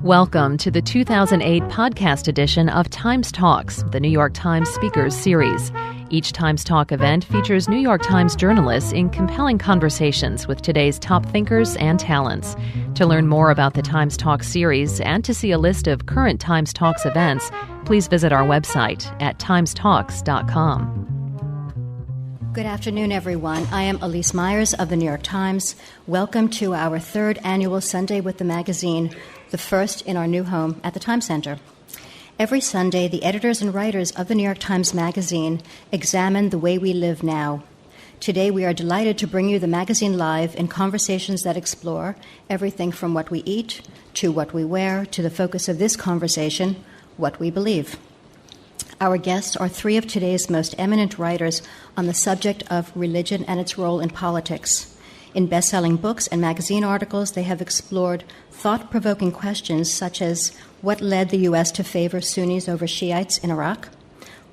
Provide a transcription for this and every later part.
Welcome to the 2008 podcast edition of Times Talks, the New York Times Speakers Series. Each Times Talk event features New York Times journalists in compelling conversations with today's top thinkers and talents. To learn more about the Times Talk series and to see a list of current Times Talks events, please visit our website at timestalks.com. Good afternoon, everyone. I am Elise Myers of the New York Times. Welcome to our third annual Sunday with the magazine, the first in our new home at the Times Center. Every Sunday, the editors and writers of the New York Times Magazine examine the way we live now. Today, we are delighted to bring you the magazine live in conversations that explore everything from what we eat to what we wear to the focus of this conversation, what we believe. Our guests are three of today's most eminent writers on the subject of religion and its role in politics. In best-selling books and magazine articles, they have explored thought-provoking questions such as what led the U.S. to favor Sunnis over Shiites in Iraq,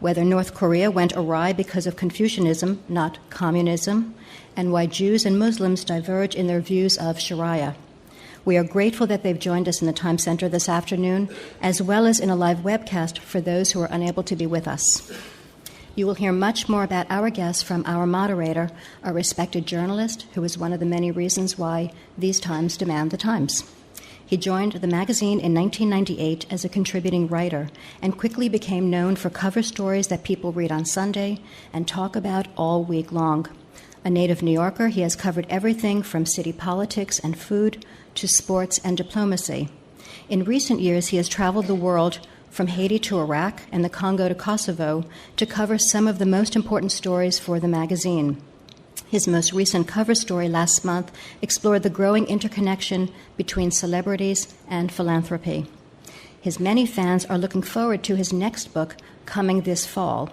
whether North Korea went awry because of Confucianism, not communism, and why Jews and Muslims diverge in their views of Sharia. We are grateful that they've joined us in the Times Center this afternoon, as well as in a live webcast for those who are unable to be with us. You will hear much more about our guests from our moderator, a respected journalist who is one of the many reasons why these times demand the Times. He joined the magazine in 1998 as a contributing writer and quickly became known for cover stories that people read on Sunday and talk about all week long. A native New Yorker, he has covered everything from city politics and food to sports and diplomacy. In recent years, he has traveled the world from Haiti to Iraq and the Congo to Kosovo to cover some of the most important stories for the magazine. His most recent cover story last month explored the growing interconnection between celebrities and philanthropy. His many fans are looking forward to his next book coming this fall,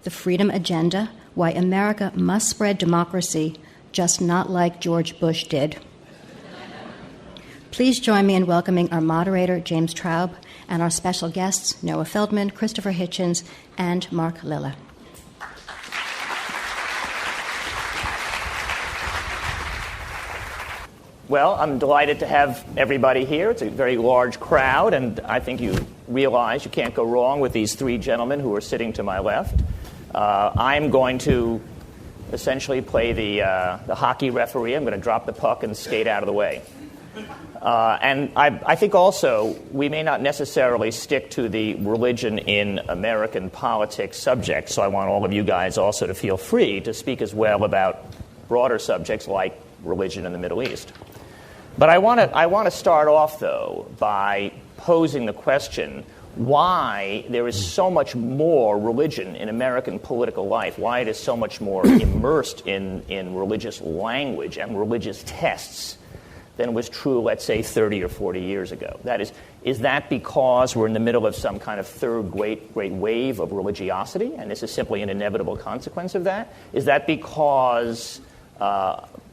The Freedom Agenda: Why America Must Spread Democracy, Just Not Like George Bush Did. Please join me in welcoming our moderator, James Traub, and our special guests, Noah Feldman, Christopher Hitchens, and Mark Lilla. Well, I'm delighted to have everybody here. It's a very large crowd, and I think you realize you can't go wrong with these three gentlemen who are sitting to my left. I'm going to essentially play the hockey referee. I'm going to drop the puck and skate out of the way. And I think also we may not necessarily stick to the religion in American politics subject, so I want all of you guys also to feel free to speak as well about broader subjects like religion in the Middle East. But I want to start off, though, by posing the question why there is so much more religion in American political life, why it is so much more immersed in religious language and religious tests than was true, let's say, 30 or 40 years ago. That is that because we're in the middle of some kind of third great wave of religiosity, and this is simply an inevitable consequence of that? Is that because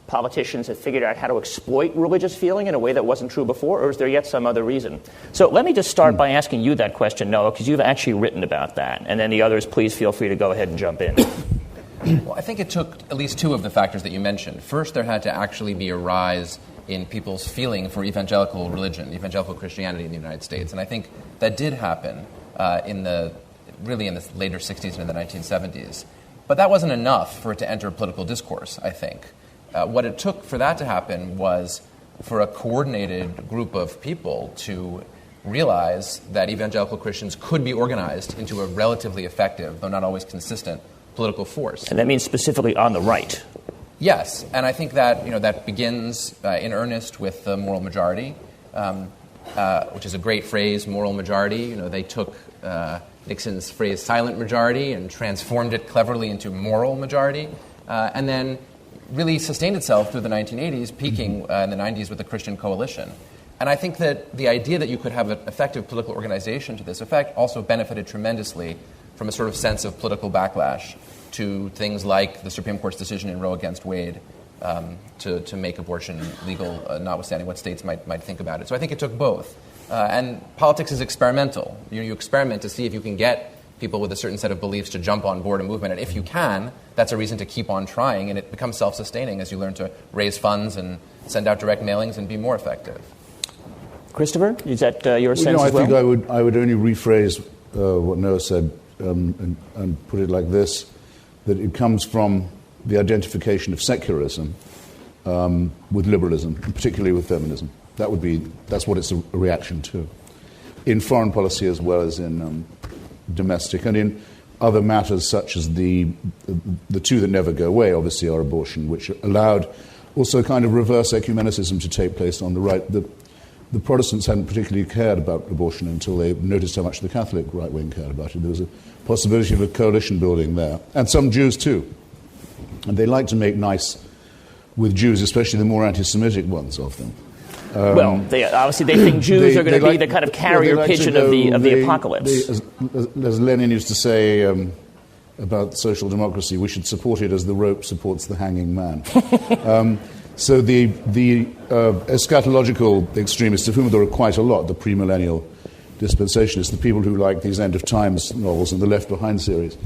politicians have figured out how to exploit religious feeling in a way that wasn't true before, or is there yet some other reason? So let me just start by asking you that question, Noah, because you've actually written about that, and then the others, please feel free to go ahead and jump in. Well, I think it took at least two of the factors that you mentioned. First, there had to actually be a rise in people's feeling for evangelical religion, evangelical Christianity in the United States. And I think that did happen in the later 60s and in the 1970s. But that wasn't enough for it to enter political discourse, I think. What it took for that to happen was for a coordinated group of people to realize that evangelical Christians could be organized into a relatively effective, though not always consistent, political force. And that means specifically on the right. Yes, and I think that that begins in earnest with the moral majority, which is a great phrase, moral majority. They took Nixon's phrase silent majority and transformed it cleverly into moral majority, and then really sustained itself through the 1980s, peaking in the 90s with the Christian Coalition. And I think that the idea that you could have an effective political organization to this effect also benefited tremendously from a sort of sense of political backlash to things like the Supreme Court's decision in Roe against Wade to make abortion legal, notwithstanding what states might think about it. So I think it took both. And politics is experimental. You experiment to see if you can get people with a certain set of beliefs to jump on board a movement. And if you can, that's a reason to keep on trying, and it becomes self-sustaining as you learn to raise funds and send out direct mailings and be more effective. Christopher, is that your sense I as well? think I would only rephrase what Noah said and put it like this, that it comes from the identification of secularism with liberalism, and particularly with feminism. That's what it's a reaction to, in foreign policy as well as in domestic, and in other matters such as the two that never go away, obviously, are abortion, which allowed also kind of reverse ecumenicism to take place on the right. The Protestants hadn't particularly cared about abortion until they noticed how much the Catholic right wing cared about it. There was a possibility of a coalition building there, and some Jews too. And they like to make nice with Jews, especially the more anti-Semitic ones of them. Well, they think Jews are going to be the kind of carrier pigeon of the apocalypse. As Lenin used to say about social democracy, we should support it as the rope supports the hanging man. So the eschatological extremists, of whom there are quite a lot, the premillennial dispensationalists, the people who like these End of Times novels and the Left Behind series,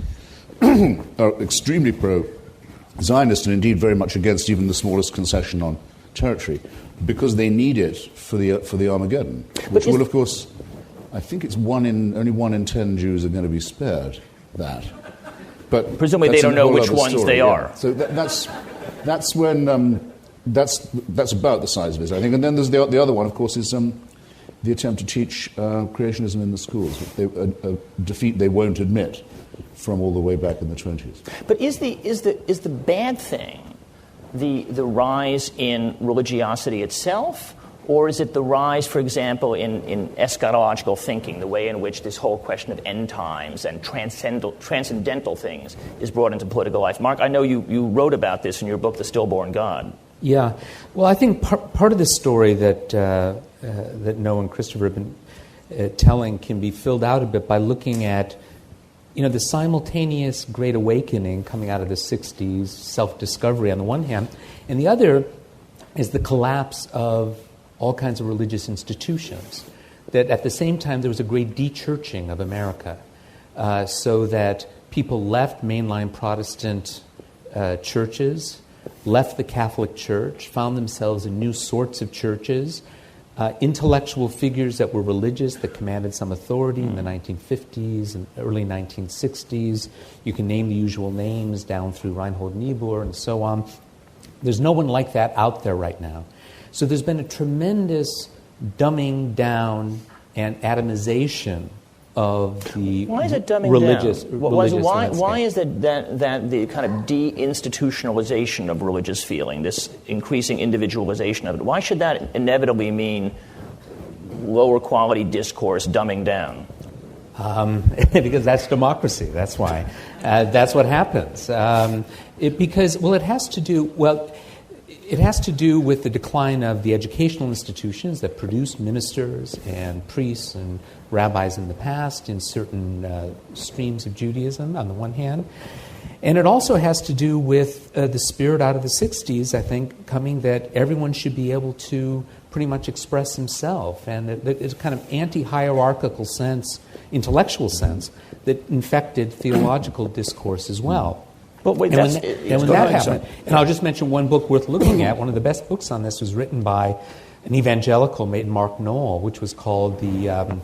are extremely pro-Zionist and indeed very much against even the smallest concession on territory, because they need it for the Armageddon, which will, of course, I think it's only 1 in 10 Jews are going to be spared that. But presumably they don't know which ones they are. So that's when that's about the size of it, I think. And then there's the other one, of course, is the attempt to teach creationism in the schools, a defeat they won't admit from all the way back in the 20s. But is the bad thing the rise in religiosity itself, or is it the rise, for example, in eschatological thinking, the way in which this whole question of end times and transcendental things is brought into political life? Mark, I know you wrote about this in your book, The Stillborn God. Yeah. Well, I think part of the story that Noah and Christopher have been telling can be filled out a bit by looking at the simultaneous Great Awakening coming out of the 60s, self-discovery on the one hand, and the other is the collapse of all kinds of religious institutions. That at the same time there was a great de-churching of America, so that people left mainline Protestant churches, left the Catholic Church, found themselves in new sorts of churches, intellectual figures that were religious, that commanded some authority in the 1950s and early 1960s. You can name the usual names down through Reinhold Niebuhr and so on. There's no one like that out there right now. So there's been a tremendous dumbing down and atomization of the why is it dumbing religious down? Why is that the kind of deinstitutionalization of religious feeling, this increasing individualization of it, why should that inevitably mean lower quality discourse dumbing down? Because that's democracy. That's why. That's what happens. It has to do with the decline of the educational institutions that produced ministers and priests and rabbis in the past in certain streams of Judaism, on the one hand. And it also has to do with the spirit out of the 60s, I think, coming that everyone should be able to pretty much express himself. And it's a kind of anti-hierarchical sense, intellectual sense, that infected theological discourse as well. But wait, when that happened, and I'll just mention one book worth looking at. One of the best books on this was written by an evangelical named Mark Knoll, which was called The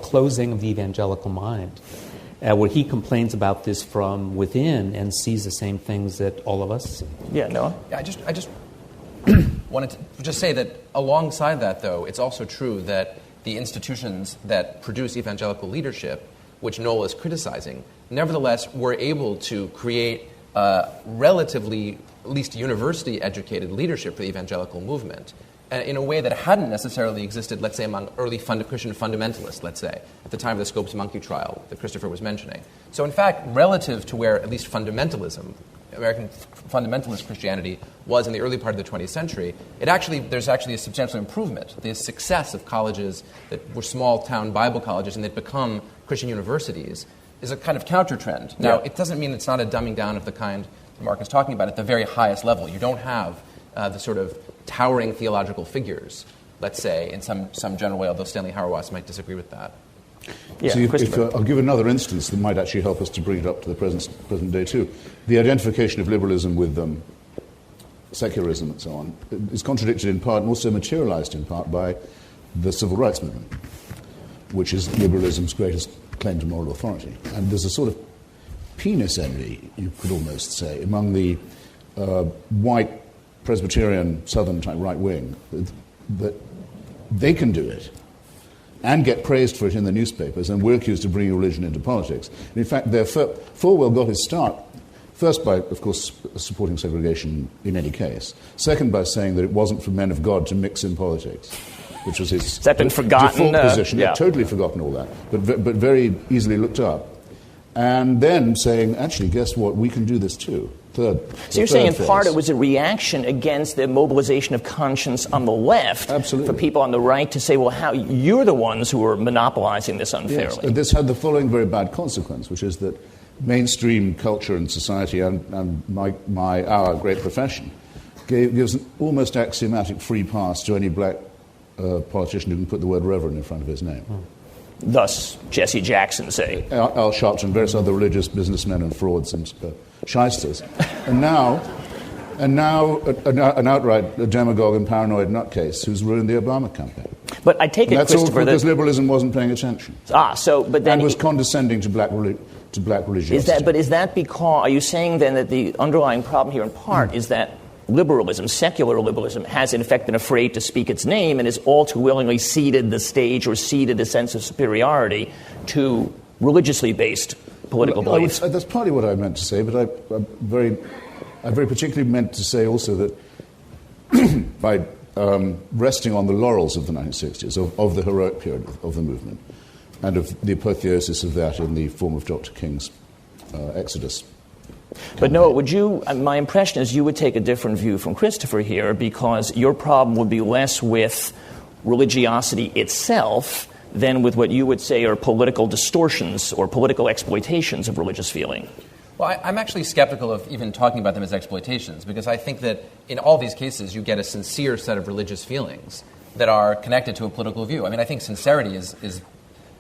Closing of the Evangelical Mind, where he complains about this from within and sees the same things that all of us see. Yeah, Noah? Yeah, I just wanted to just say that alongside that, though, it's also true that the institutions that produce evangelical leadership, which Knoll is criticizing, nevertheless were able to create relatively, at least university-educated leadership for the evangelical movement in a way that hadn't necessarily existed, let's say, among early Christian fundamentalists, let's say, at the time of the Scopes Monkey trial that Christopher was mentioning. So in fact, relative to where at least fundamentalism, American fundamentalist Christianity, was in the early part of the 20th century, there's actually a substantial improvement. The success of colleges that were small-town Bible colleges and that become Christian universities is a kind of counter-trend. Now, it doesn't mean it's not a dumbing down of the kind Mark is talking about at the very highest level. You don't have the sort of towering theological figures, let's say, in some general way, although Stanley Hauerwas might disagree with that. Yeah, so I'll give another instance that might actually help us to bring it up to the present day too. The identification of liberalism with secularism and so on is contradicted in part and also materialized in part by the civil rights movement, which is liberalism's greatest claim to moral authority. And there's a sort of penis envy, you could almost say, among the white Presbyterian Southern type right wing, that they can do it and get praised for it in the newspapers, and we're accused of bringing religion into politics. And in fact, Falwell got his start first by, of course, supporting segregation in any case. Second, by saying that it wasn't for men of God to mix in politics, which was his Has that been forgotten? default position. Yeah. I'd totally forgotten all that, but very easily looked up. And then saying, actually, guess what? We can do this too. So you're saying in part it was a reaction against the mobilization of conscience on the left. Absolutely. For people on the right to say, well, how you're the ones who are monopolizing this unfairly. Yes. And this had the following very bad consequence, which is that mainstream culture and society and our great profession gives an almost axiomatic free pass to any black politician who can put the word reverend in front of his name. Thus, Jesse Jackson, say. Al Sharpton, various other religious businessmen and frauds and shysters. And now an outright demagogue and paranoid nutcase who's ruined the Obama campaign. But I take it, that's Christopher, all because liberalism wasn't paying attention. But then and was condescending to black religiosity. Is that because? Are you saying then that the underlying problem here, in part, is that liberalism, secular liberalism, has in effect been afraid to speak its name and has all too willingly ceded the stage or ceded a sense of superiority to religiously based political beliefs? That's partly what I meant to say, but I very particularly meant to say also that by resting on the laurels of the 1960s, of the heroic period of the movement, and of the apotheosis of that in the form of Dr. King's Exodus. But Noah, my impression is you would take a different view from Christopher here, because your problem would be less with religiosity itself than with what you would say are political distortions or political exploitations of religious feeling. Well, I'm actually skeptical of even talking about them as exploitations, because I think that in all these cases you get a sincere set of religious feelings that are connected to a political view. I mean, I think sincerity is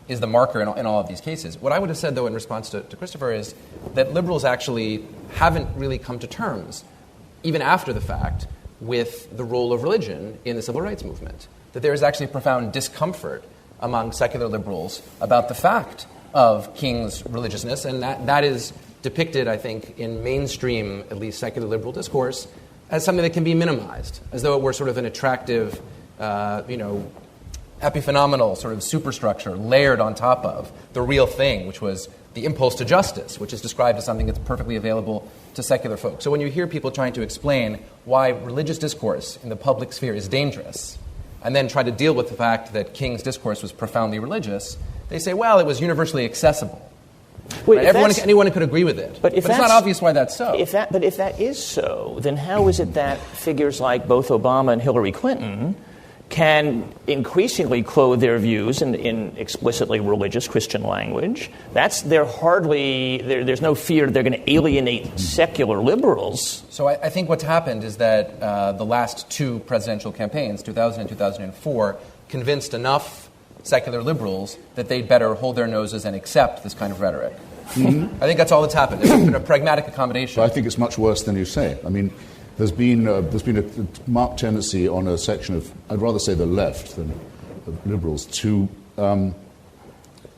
the marker in all of these cases. What I would have said, though, in response to Christopher, is that liberals actually haven't really come to terms, even after the fact, with the role of religion in the civil rights movement. That there is actually profound discomfort among secular liberals about the fact of King's religiousness, and that is depicted, I think, in mainstream, at least secular liberal discourse, as something that can be minimized, as though it were sort of an attractive, epiphenomenal sort of superstructure layered on top of the real thing, which was the impulse to justice, which is described as something that's perfectly available to secular folks. So when you hear people trying to explain why religious discourse in the public sphere is dangerous, and then try to deal with the fact that King's discourse was profoundly religious, they say, well, it was universally accessible. Wait, right? Anyone could agree with it. But it's not obvious why that's so. But if that is so, then how is it that figures like both Obama and Hillary Clinton can increasingly clothe their views in explicitly religious Christian language? There's no fear they're going to alienate secular liberals. So I think what's happened is that the last two presidential campaigns, 2000 and 2004, convinced enough secular liberals that they'd better hold their noses and accept this kind of rhetoric. Mm-hmm. I think that's all that's happened. It's been a pragmatic accommodation. But I think it's much worse than you say. I mean, there's been a marked tendency on a section of, I'd rather say the left than of liberals, to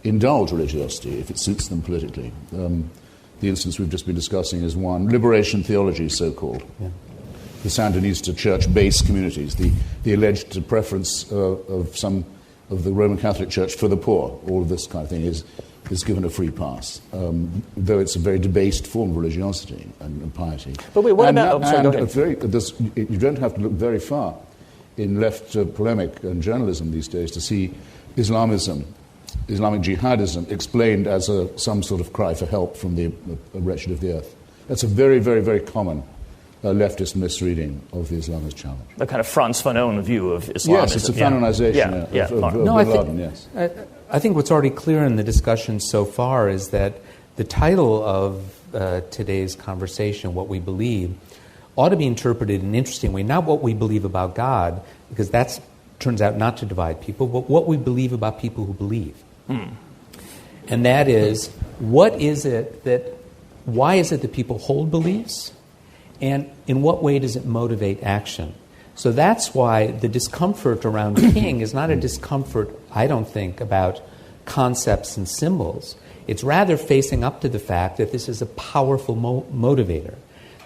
indulge religiosity if it suits them politically. The instance we've just been discussing is one. Liberation theology, so-called. Yeah. The Sandinista church-based communities, the alleged preference of some of the Roman Catholic Church for the poor, all of this kind of thing is given a free pass, though it's a very debased form of religiosity and piety. But wait, what about... you don't have to look very far in left polemic and journalism these days to see Islamic jihadism explained as some sort of cry for help from the wretched of the earth. That's a very, very, very common leftist misreading of the Islamist challenge. The kind of Frantz Fanon view of Islamism. Yes, it's a Fanonization of Bin Laden, yes. I think what's already clear in the discussion so far is that the title of today's conversation, What We Believe, ought to be interpreted in an interesting way. Not what we believe about God, because that turns out not to divide people, but what we believe about people who believe. And that is, why is it that people hold beliefs? And in what way does it motivate action? So that's why the discomfort around King is not a discomfort, I don't think, about concepts and symbols. It's rather facing up to the fact that this is a powerful motivator.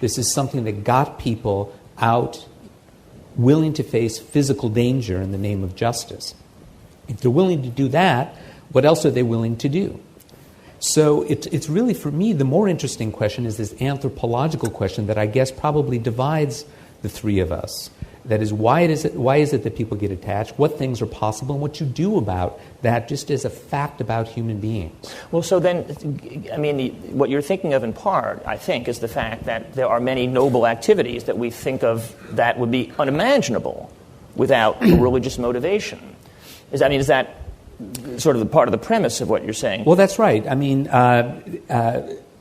This is something that got people out willing to face physical danger in the name of justice. If they're willing to do that, what else are they willing to do? So it's really, for me, the more interesting question is this anthropological question that I guess probably divides the three of us. That is, why is it that people get attached? What things are possible, and what you do about that, just as a fact about human beings. Well, so then, I mean, what you're thinking of in part, I think, is the fact that there are many noble activities that we think of that would be unimaginable without religious motivation. Is that sort of the part of the premise of what you're saying? Well, that's right. I mean,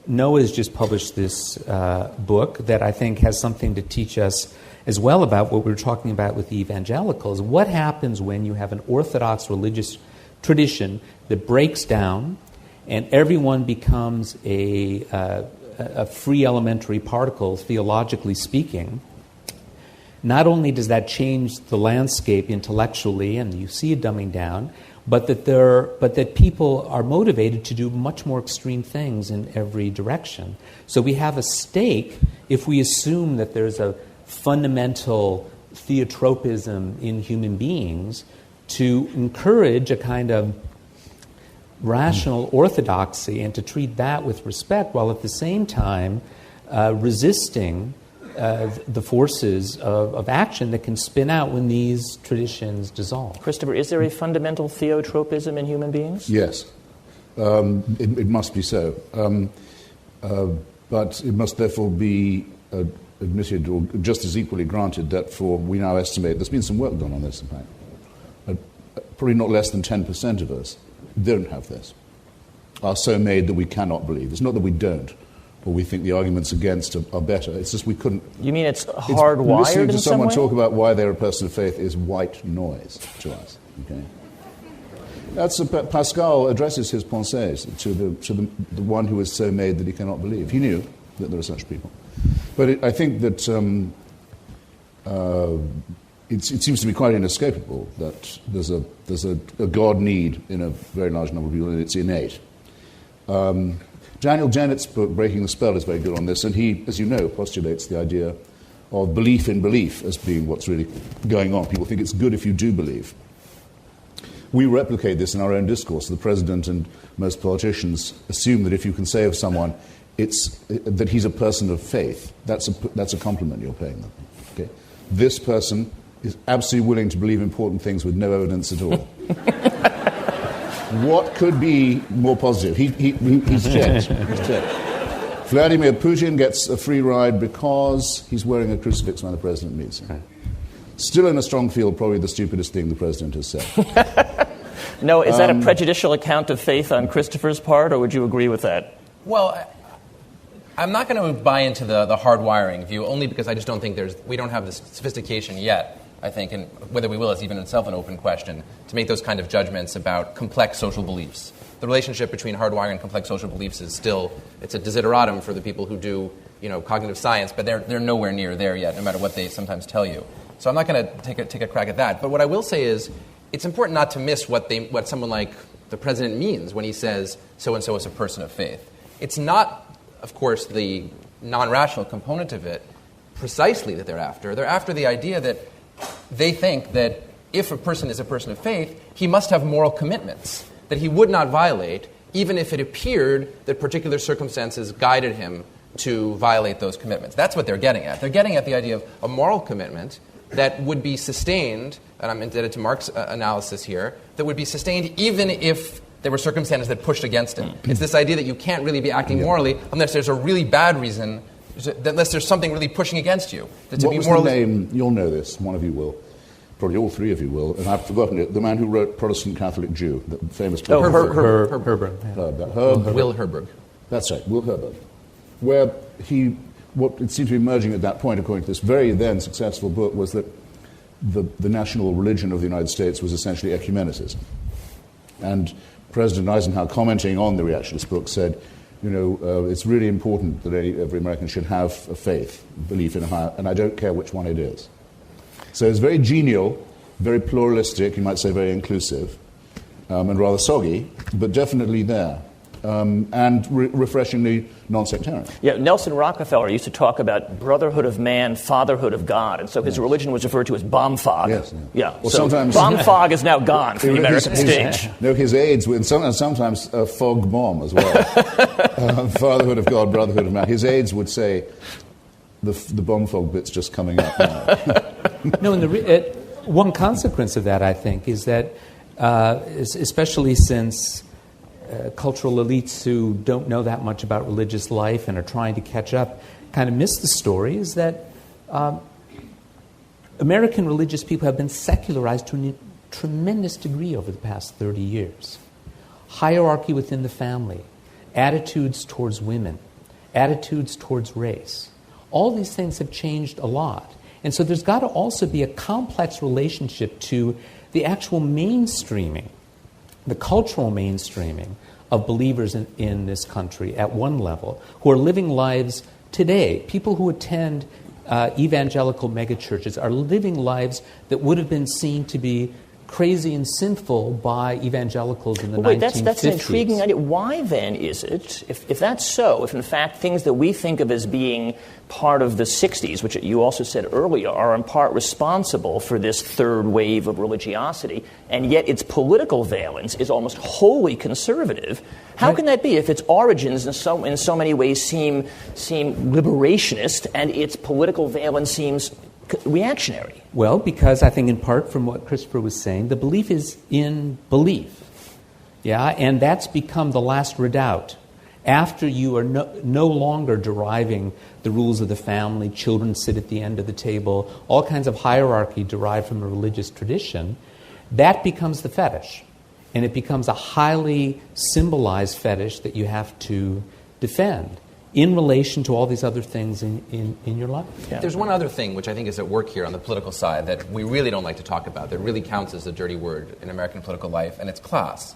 Noah's just published this book that I think has something to teach us as well about what we were talking about with the evangelicals. What happens when you have an orthodox religious tradition that breaks down and everyone becomes a free elementary particle, theologically speaking? Not only does that change the landscape intellectually, and you see it dumbing down, but that people are motivated to do much more extreme things in every direction. So we have a stake if we assume that there's a fundamental theotropism in human beings to encourage a kind of rational orthodoxy and to treat that with respect, while at the same time resisting the forces of action that can spin out when these traditions dissolve. Christopher, is there a fundamental theotropism in human beings? Yes. It must be so. But it must therefore be admitted, or just as equally granted, that we now estimate, there's been some work done on this, in fact, probably not less than 10% of us don't have this, are so made that we cannot believe. It's not that we don't, or we think the arguments against are better. It's just we couldn't. You mean it's hardwired listening to in some someone way? talk about why they're a person of faith is white noise to us. Okay, that's Pascal addresses his pensées to the one who is so made that he cannot believe. He knew that there are such people, but I think that it seems to be quite inescapable that there's a God need in a very large number of people, and it's innate. Daniel Jennett's book, Breaking the Spell, is very good on this, and he, as you know, postulates the idea of belief in belief as being what's really going on. People think it's good if you do believe. We replicate this in our own discourse. The president and most politicians assume that if you can say of someone that he's a person of faith, that's a compliment you're paying them. Okay? This person is absolutely willing to believe important things with no evidence at all. What could be more positive? He's checked. Vladimir Putin gets a free ride because he's wearing a crucifix when the president meets him. Still in a strong field, probably the stupidest thing the president has said. No, is that a prejudicial account of faith on Christopher's part, or would you agree with that? Well, I'm not going to buy into the hardwiring view, only because I just don't think we don't have the sophistication yet, I think, and whether we will is even itself an open question, to make those kind of judgments about complex social beliefs. The relationship between hardwiring and complex social beliefs is still, it's a desideratum for the people who do, cognitive science, but they're nowhere near there yet, no matter what they sometimes tell you. So I'm not going to take a crack at that. But what I will say is, it's important not to miss what someone like the president means when he says so-and-so is a person of faith. It's not, of course, the non-rational component of it precisely that they're after. They're after the idea that they think that if a person is a person of faith, he must have moral commitments that he would not violate, even if it appeared that particular circumstances guided him to violate those commitments. That's what they're getting at. They're getting at the idea of a moral commitment that would be sustained, and I'm indebted to Mark's analysis here, that would be sustained even if there were circumstances that pushed against him. It's this idea that you can't really be acting morally unless there's a really bad reason, unless there's something really pushing against you. What was the name? You'll know this. One of you will. Probably all three of you will. And I've forgotten it. The man who wrote Protestant Catholic Jew, the famous... Herberg. Will Herberg. That's right, Will Herberg. Where what it seemed to be emerging at that point, according to this very then successful book, was that the national religion of the United States was essentially ecumenicism. And President Eisenhower, commenting on the reaction to this book, said, it's really important that every American should have a faith, belief in a higher, and I don't care which one it is. So it's very genial, very pluralistic, you might say very inclusive, and rather soggy, but definitely there. And refreshingly non-sectarian. Yeah, Nelson Rockefeller used to talk about brotherhood of man, fatherhood of God, and so his religion was referred to as bomb fog. Yes. Yeah. Well, so sometimes bomb fog is now gone from the American stage. No, his aides would sometimes fog bomb as well. Fatherhood of God, brotherhood of man. His aides would say, the bomb fog bit's just coming up now. No, and one consequence of that, I think, is that, especially since cultural elites who don't know that much about religious life and are trying to catch up kind of miss the story, is that American religious people have been secularized to a tremendous degree over the past 30 years. Hierarchy within the family, attitudes towards women, attitudes towards race. All these things have changed a lot. And so there's got to also be a complex relationship to the actual mainstreaming, the cultural mainstreaming of believers in this country at one level, who are living lives today. People who attend evangelical megachurches are living lives that would have been seen to be crazy and sinful by evangelicals in the 1950s. That's an intriguing idea. Why then is it, if that's so, if in fact things that we think of as being part of the 60s, which you also said earlier, are in part responsible for this third wave of religiosity, and yet its political valence is almost wholly conservative, how can that be if its origins in so many ways seem liberationist and its political valence seems reactionary? Well, because I think in part from what Christopher was saying, the belief is in belief. Yeah, and that's become the last redoubt. After you are no longer deriving the rules of the family, children sit at the end of the table, all kinds of hierarchy derived from a religious tradition, that becomes the fetish. And it becomes a highly symbolized fetish that you have to defend in relation to all these other things in your life. Yeah. There's one other thing which I think is at work here on the political side that we really don't like to talk about, that really counts as a dirty word in American political life, and it's class.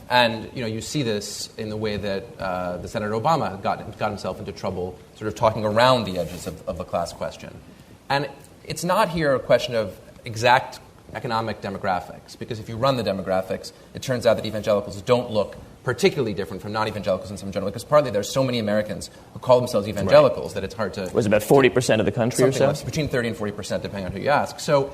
And you see this in the way that the Senator Obama got himself into trouble sort of talking around the edges of the class question. And it's not here a question of exact economic demographics, because if you run the demographics, it turns out that evangelicals don't look particularly different from non-evangelicals in some general, because partly there's so many Americans who call themselves evangelicals that it's hard to... Was it about 40% of the country or so? Like between 30 and 40%, depending on who you ask. So,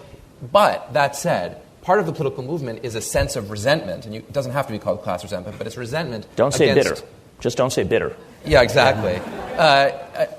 but that said, part of the political movement is a sense of resentment, and it doesn't have to be called class resentment, but it's resentment Don't say bitter. Just don't say bitter. Yeah, exactly.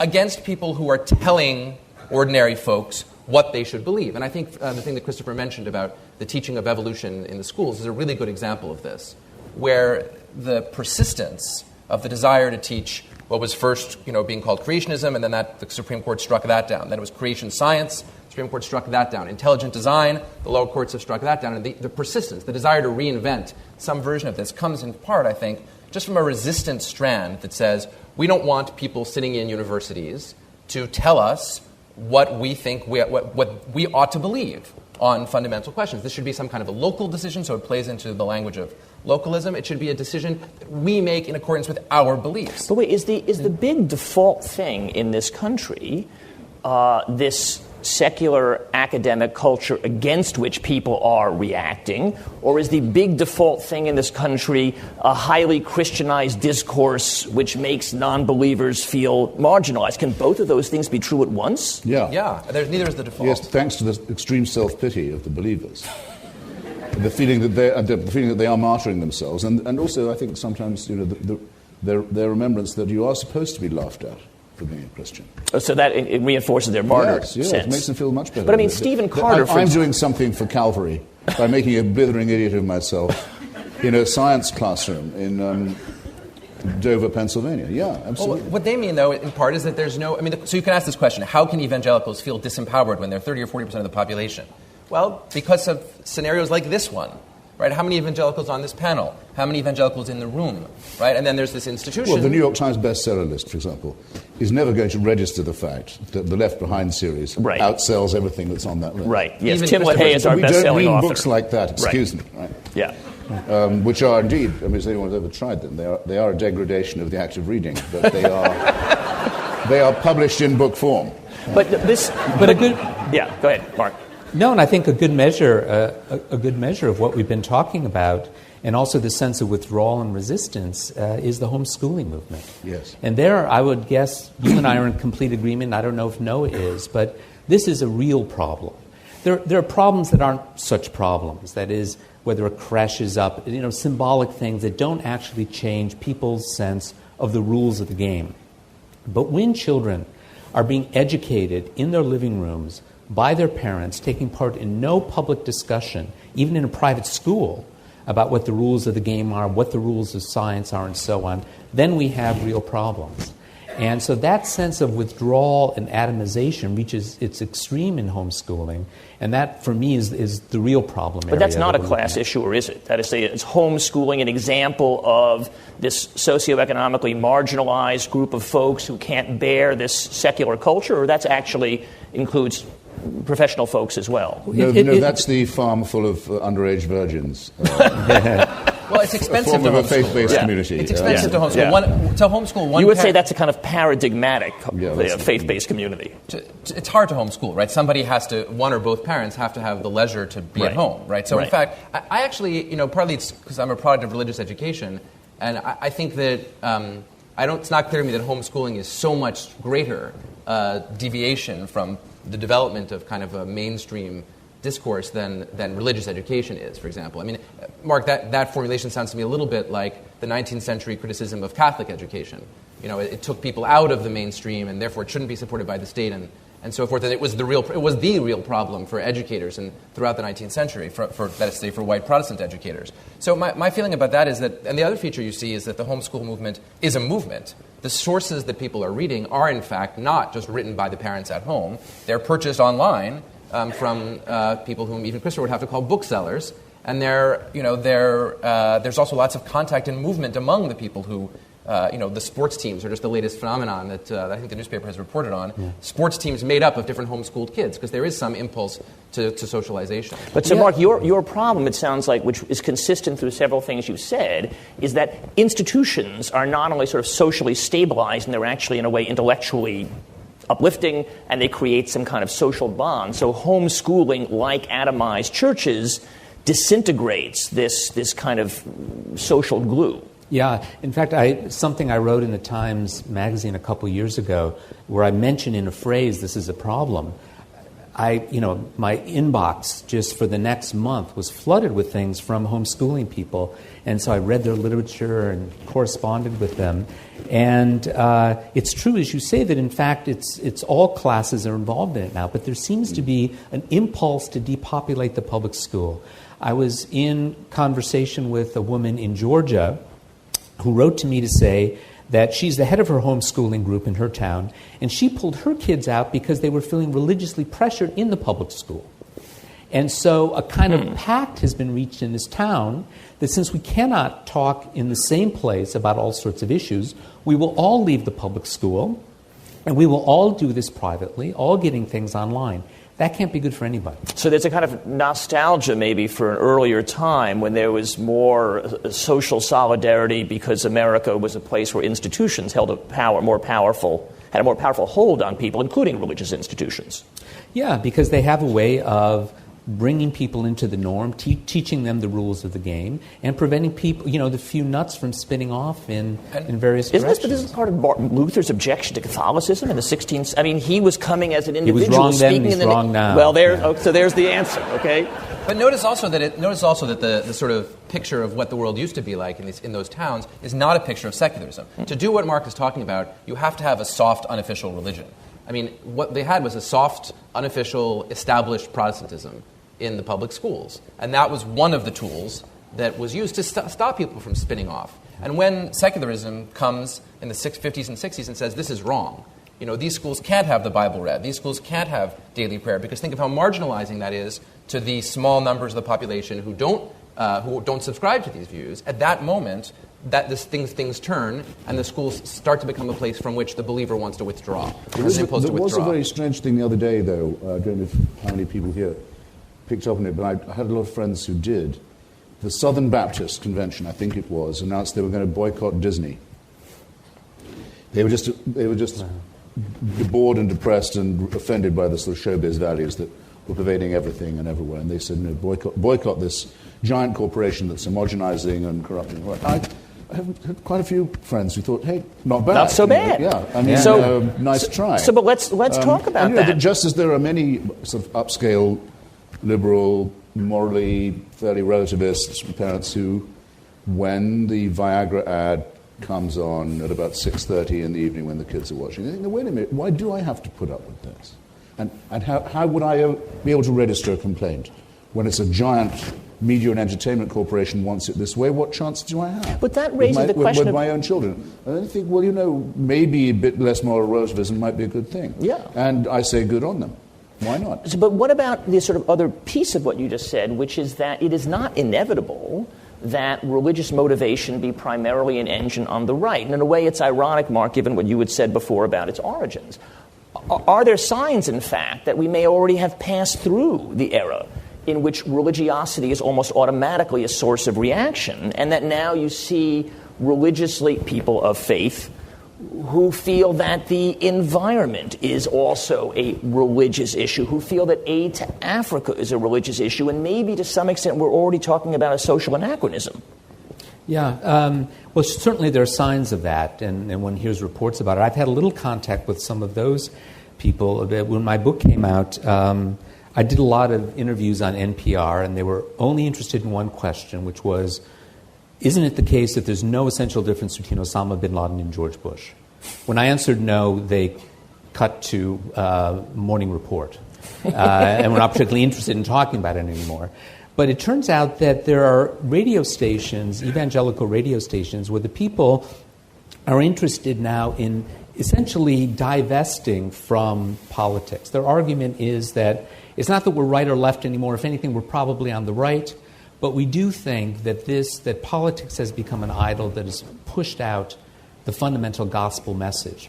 Against people who are telling ordinary folks what they should believe. And I think the thing that Christopher mentioned about the teaching of evolution in the schools is a really good example of this, where the persistence of the desire to teach what was first, being called creationism, and then the Supreme Court struck that down. Then it was creation science, the Supreme Court struck that down. Intelligent design, the lower courts have struck that down. And the persistence, the desire to reinvent some version of this comes in part, I think, just from a resistant strand that says, we don't want people sitting in universities to tell us what we think, what we ought to believe on fundamental questions. This should be some kind of a local decision, so it plays into the language of localism. It should be a decision that we make in accordance with our beliefs. But wait, is the big default thing in this country this secular academic culture against which people are reacting, or is the big default thing in this country a highly Christianized discourse which makes non-believers feel marginalized? Can both of those things be true at once? Yeah. Yeah, neither is the default. Yes, thanks to the extreme self-pity of the believers. The feeling that they are martyring themselves, and also I think sometimes their remembrance that you are supposed to be laughed at for being a Christian. So that it reinforces their martyr sense. It makes them feel much better. But I mean, Stephen Carter... I'm doing something for Calvary by making a blithering idiot of myself in a science classroom in Dover, Pennsylvania. Yeah, absolutely. Well, what they mean, though, in part, is that there's no... so you can ask this question, how can evangelicals feel disempowered when they're 30 or 40% of the population? Well, because of scenarios like this one. Right? How many evangelicals on this panel? How many evangelicals in the room? Right? And then there's this institution... Well, the New York Times bestseller list, for example, is never going to register the fact that the Left Behind series outsells everything that's on that list. Right. Yes, Tim LaHaye is our best-selling author. We don't read books like that, excuse me. Right? Yeah. Which are indeed, if anyone's ever tried them, they are a degradation of the act of reading, but they are published in book form. But a good... Yeah, go ahead, Mark. No, and I think a good measure of what we've been talking about, and also the sense of withdrawal and resistance, is the homeschooling movement. Yes. And there, I would guess, you and I are in complete agreement. I don't know if Noah is, but this is a real problem. There are problems that aren't such problems. That is, whether a creche is up, symbolic things that don't actually change people's sense of the rules of the game. But when children are being educated in their living rooms by their parents, taking part in no public discussion, even in a private school, about what the rules of the game are, what the rules of science are, and so on, then we have real problems. And so that sense of withdrawal and atomization reaches its extreme in homeschooling, and that, for me, is the real problem. But that's not a class issue, or is it? That is, is homeschooling an example of this socioeconomically marginalized group of folks who can't bear this secular culture, or that's actually includes professional folks as well? No, that's the farm full of underage virgins. Well, it's expensive form to of a homeschool. faith-based community. It's expensive to homeschool. Yeah. To homeschool one. You would say that's a kind of paradigmatic that's faith-based community. It's hard to homeschool, right? Somebody has to, one or both parents have to have the leisure to be at home, right? So in fact, I actually, partly it's because I'm a product of religious education, and I think that it's not clear to me that homeschooling is so much greater deviation from the development of kind of a mainstream discourse than religious education is, for example. I mean, Mark, that formulation sounds to me a little bit like the 19th century criticism of Catholic education. It took people out of the mainstream, and therefore it shouldn't be supported by the state, and so forth. And it was the real problem for educators and throughout the 19th century, for that is to say, for white Protestant educators. So my feeling about that is that, and the other feature you see is that the homeschool movement is a movement. The sources that people are reading are, in fact, not just written by the parents at home. They're purchased online from people whom even Christopher would have to call booksellers, and there's also lots of contact and movement among the people who, the sports teams are just the latest phenomenon that I think the newspaper has reported on. Yeah. Sports teams made up of different homeschooled kids because there is some impulse to socialization. But so, Mark, your problem, it sounds like, which is consistent through several things you've said, is that institutions are not only sort of socially stabilized, and they're actually, in a way, intellectually uplifting, and they create some kind of social bond. So homeschooling, like atomized churches, disintegrates this kind of social glue. Yeah. In fact, something I wrote in the Times magazine a couple years ago, where I mentioned in a phrase, this is a problem. My inbox just for the next month was flooded with things from homeschooling people, and so I read their literature and corresponded with them. And it's true, as you say, that in fact it's all classes are involved in it now, but there seems to be an impulse to depopulate the public school. I was in conversation with a woman in Georgia who wrote to me to say that she's the head of her homeschooling group in her town, and she pulled her kids out because they were feeling religiously pressured in the public school. And so a kind of pact has been reached in this town that since we cannot talk in the same place about all sorts of issues, we will all leave the public school, and we will all do this privately, all getting things online. That can't be good for anybody. So there's a kind of nostalgia maybe for an earlier time when there was more social solidarity because America was a place where institutions held had a more powerful hold on people, including religious institutions. Yeah, because they have a way of bringing people into the norm, teaching them the rules of the game, and preventing people, the few nuts from spinning off in various directions. This is part of Martin Luther's objection to Catholicism in the 16th. I mean, he was coming as an individual. He was wrong speaking then, he's wrong now. Well, so there's the answer. Okay. But notice also that the sort of picture of what the world used to be like in those towns is not a picture of secularism. To do what Mark is talking about, you have to have a soft, unofficial religion. I mean, what they had was a soft, unofficial, established Protestantism in the public schools. And that was one of the tools that was used to stop people from spinning off. And when secularism comes in the 50s and 60s and says, this is wrong, these schools can't have the Bible read, these schools can't have daily prayer, because think of how marginalizing that is to the small numbers of the population who don't subscribe to these views. At that moment, things turn, and the schools start to become a place from which the believer wants to withdraw. There was a very strange thing the other day, though. I don't know how many people here picked up on it, but I had a lot of friends who did. The Southern Baptist Convention, I think it was, announced they were going to boycott Disney. They were just bored and depressed and offended by the sort of showbiz values that were pervading everything and everywhere. And they said, no, boycott this giant corporation that's homogenizing and corrupting. Well, I have had quite a few friends who thought, hey, not bad. Not so bad. Yeah, I mean, nice try. So, but let's talk about that. Just as there are many sort of upscale, liberal, morally fairly relativist parents who, when the Viagra ad comes on at about 6:30 in the evening when the kids are watching, they think, wait a minute, why do I have to put up with this? And how would I be able to register a complaint when it's a giant media and entertainment corporation wants it this way? What chance do I have? But that raises the question with my own children. And I think, well, maybe a bit less moral relativism might be a good thing. Yeah. And I say good on them. Why not? But what about the sort of other piece of what you just said, which is that it is not inevitable that religious motivation be primarily an engine on the right? And in a way, it's ironic, Mark, given what you had said before about its origins. Are there signs, in fact, that we may already have passed through the era in which religiosity is almost automatically a source of reaction, and that now you see religiously people of faith who feel that the environment is also a religious issue, who feel that aid to Africa is a religious issue, and maybe to some extent we're already talking about a social anachronism? Yeah, well, certainly there are signs of that, and one hears reports about it. I've had a little contact with some of those people. When my book came out, I did a lot of interviews on NPR, and they were only interested in one question, which was, isn't it the case that there's no essential difference between Osama bin Laden and George Bush? When I answered no, they cut to Morning Report, and were not particularly interested in talking about it anymore. But it turns out that there are radio stations, evangelical radio stations, where the people are interested now in essentially divesting from politics. Their argument is that it's not that we're right or left anymore. If anything, we're probably on the right. But we do think that politics has become an idol that has pushed out the fundamental gospel message.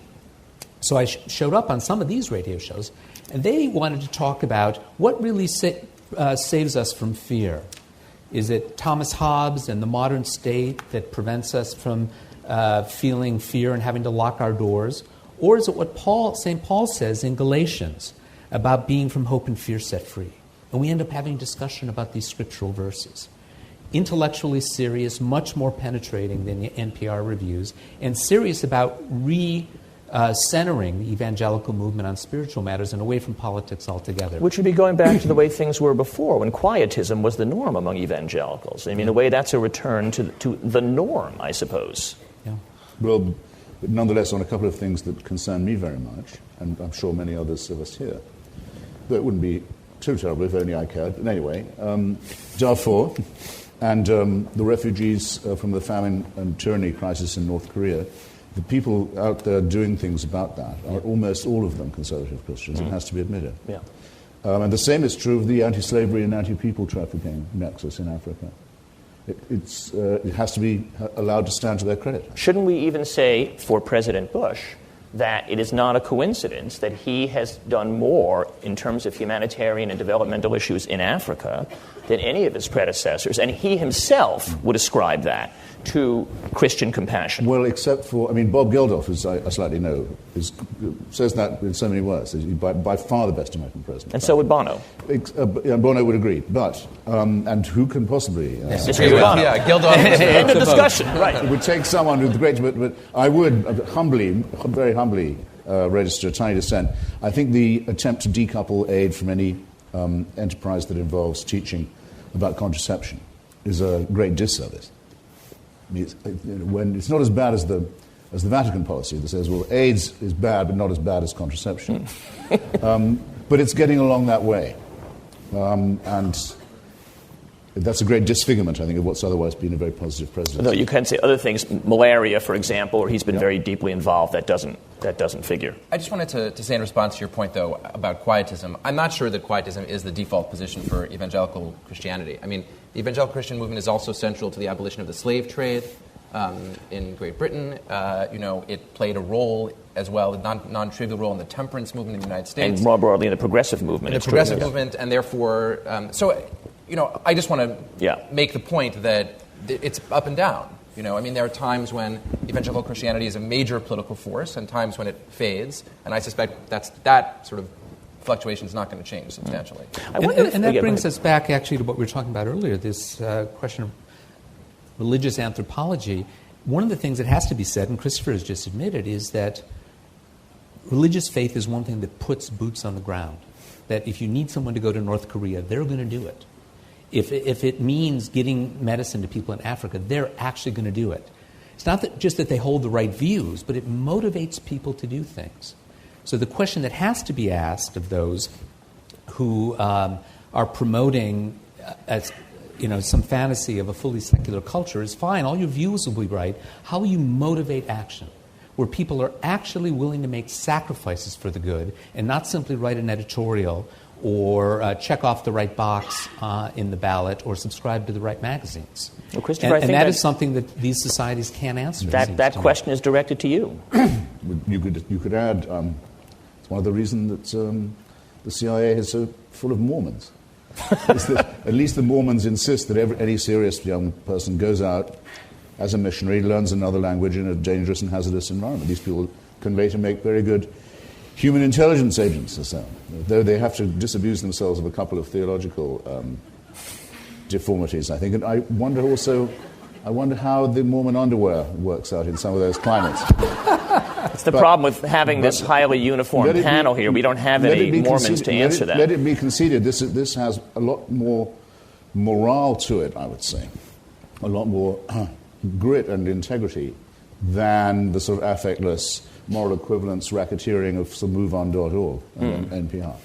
So I showed up on some of these radio shows, and they wanted to talk about what really saves us from fear. Is it Thomas Hobbes and the modern state that prevents us from feeling fear and having to lock our doors? Or is it what St. Paul says in Galatians about being from hope and fear set free? And we end up having discussion about these scriptural verses. Intellectually serious, much more penetrating than the NPR reviews, and serious about centering the evangelical movement on spiritual matters and away from politics altogether. Which would be going back to the way things were before, when quietism was the norm among evangelicals. I mean, in a way, that's a return to the norm, I suppose. Yeah. Well, but nonetheless, on a couple of things that concern me very much, and I'm sure many others of us here, though it wouldn't be too terrible if only I cared. But anyway, Darfur and the refugees from the famine and tyranny crisis in North Korea, the people out there doing things about that are almost all of them conservative Christians. It has to be admitted. Yeah. And the same is true of the anti-slavery and anti-people trafficking nexus in Africa. It has to be allowed to stand to their credit. Shouldn't we even say, for President Bush, that it is not a coincidence that he has done more in terms of humanitarian and developmental issues in Africa than any of his predecessors, and he himself would ascribe that to Christian compassion? Well, except for, Bob Geldof, as I slightly know, says that in so many words. He's by far the best American president. And so would Bono. Bono would agree. But, and who can possibly... disagree with Bono. Yeah, Geldof. End of discussion, right. It would take someone with great... But I would very humbly register a tiny dissent. I think the attempt to decouple aid from any enterprise that involves teaching about contraception is a great disservice. When it's not as bad as the Vatican policy that says, well, AIDS is bad, but not as bad as contraception. But it's getting along that way. And that's a great disfigurement, I think, of what's otherwise been a very positive presidency. Though you can say other things, malaria, for example, where he's been very deeply involved, that doesn't figure. I just wanted to say in response to your point, though, about quietism, I'm not sure that quietism is the default position for evangelical Christianity. I mean, the evangelical Christian movement is also central to the abolition of the slave trade in Great Britain. It played a role as well, a non-trivial role in the temperance movement in the United States. And more broadly in the progressive movement. In the progressive movement, and therefore, I just want to make the point that it's up and down. There are times when evangelical Christianity is a major political force and times when it fades, and I suspect that sort of fluctuation is not going to change substantially. And that brings us back actually to what we were talking about earlier, this question of religious anthropology. One of the things that has to be said, and Christopher has just admitted, is that religious faith is one thing that puts boots on the ground. That if you need someone to go to North Korea, they're going to do it. If it means getting medicine to people in Africa, they're actually going to do it. It's not just that they hold the right views, but it motivates people to do things. So the question that has to be asked of those who are promoting some fantasy of a fully secular culture is fine, all your views will be right. How will you motivate action? Where people are actually willing to make sacrifices for the good and not simply write an editorial or check off the right box in the ballot or subscribe to the right magazines. Well, Christopher, and that is something that these societies can't answer. That question is directed to you. You could add, it's one of the reasons that the CIA is so full of Mormons. At least the Mormons insist that any serious young person goes out as a missionary, learns another language in a dangerous and hazardous environment. These people can later make very good human intelligence agents, though they have to disabuse themselves of a couple of theological deformities, I think. And I wonder how the Mormon underwear works out in some of those climates. It's the problem with having this highly uniform panel here. We don't have any Mormons to answer that. Let it be conceded, this has a lot more morale to it, I would say. A lot more grit and integrity than the sort of affectless moral equivalence racketeering of some MoveOn.org and NPR.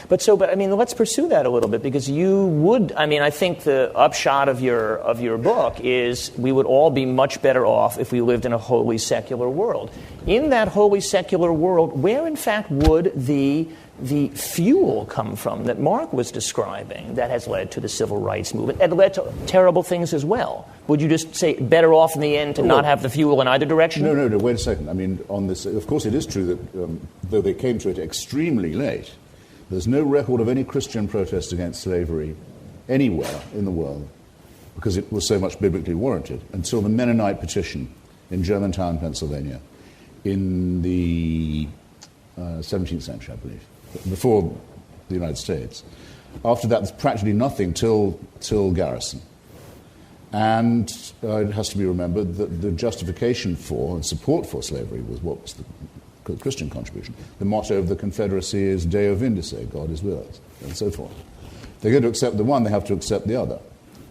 But let's pursue that a little bit, because I think the upshot of your book is we would all be much better off if we lived in a wholly secular world. In that wholly secular world, where in fact would the fuel come from that Mark was describing that has led to the civil rights movement and led to terrible things as well? Would you just say better off in the end to not have the fuel in either direction? No, wait a second. I mean, on this, of course it is true that though they came to it extremely late, there's no record of any Christian protest against slavery anywhere in the world because it was so much biblically warranted until the Mennonite petition in Germantown, Pennsylvania, in the 17th century, I believe, before the United States. After that, there's practically nothing till Garrison. And it has to be remembered that the justification for and support for slavery was what was the Christian contribution. The motto of the Confederacy is Deo Vindice, God is with us, and so forth. If they're going to accept the one, they have to accept the other.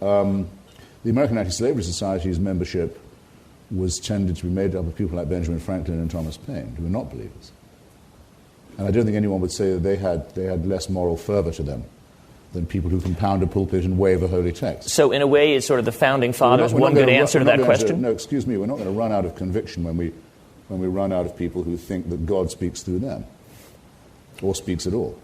The American Anti-Slavery Society's membership was tended to be made up of people like Benjamin Franklin and Thomas Paine, who were not believers. And I don't think anyone would say that they had less moral fervor to them than people who can pound a pulpit and wave a holy text. So in a way, it's sort of the Founding Fathers one good answer to that question? No, excuse me, we're not going to run out of conviction when we run out of people who think that God speaks through them, or speaks at all.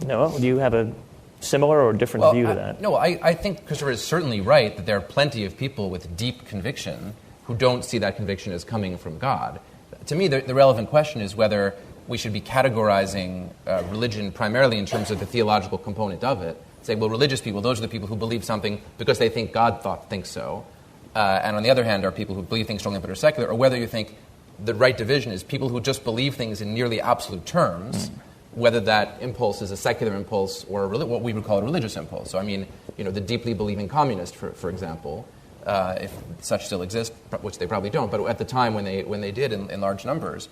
No, do you have a similar or different view to that? No, I think Christopher is certainly right that there are plenty of people with deep conviction who don't see that conviction as coming from God. To me, the relevant question is whether we should be categorizing religion primarily in terms of the theological component of it. Say, well, religious people, those are the people who believe something because they think God thinks so. And on the other hand, are people who believe things strongly but are secular, or whether you think the right division is people who just believe things in nearly absolute terms, whether that impulse is a secular impulse or what we would call a religious impulse. So, I mean, the deeply believing communist, for example, if such still exist, which they probably don't, but at the time when they did in large numbers,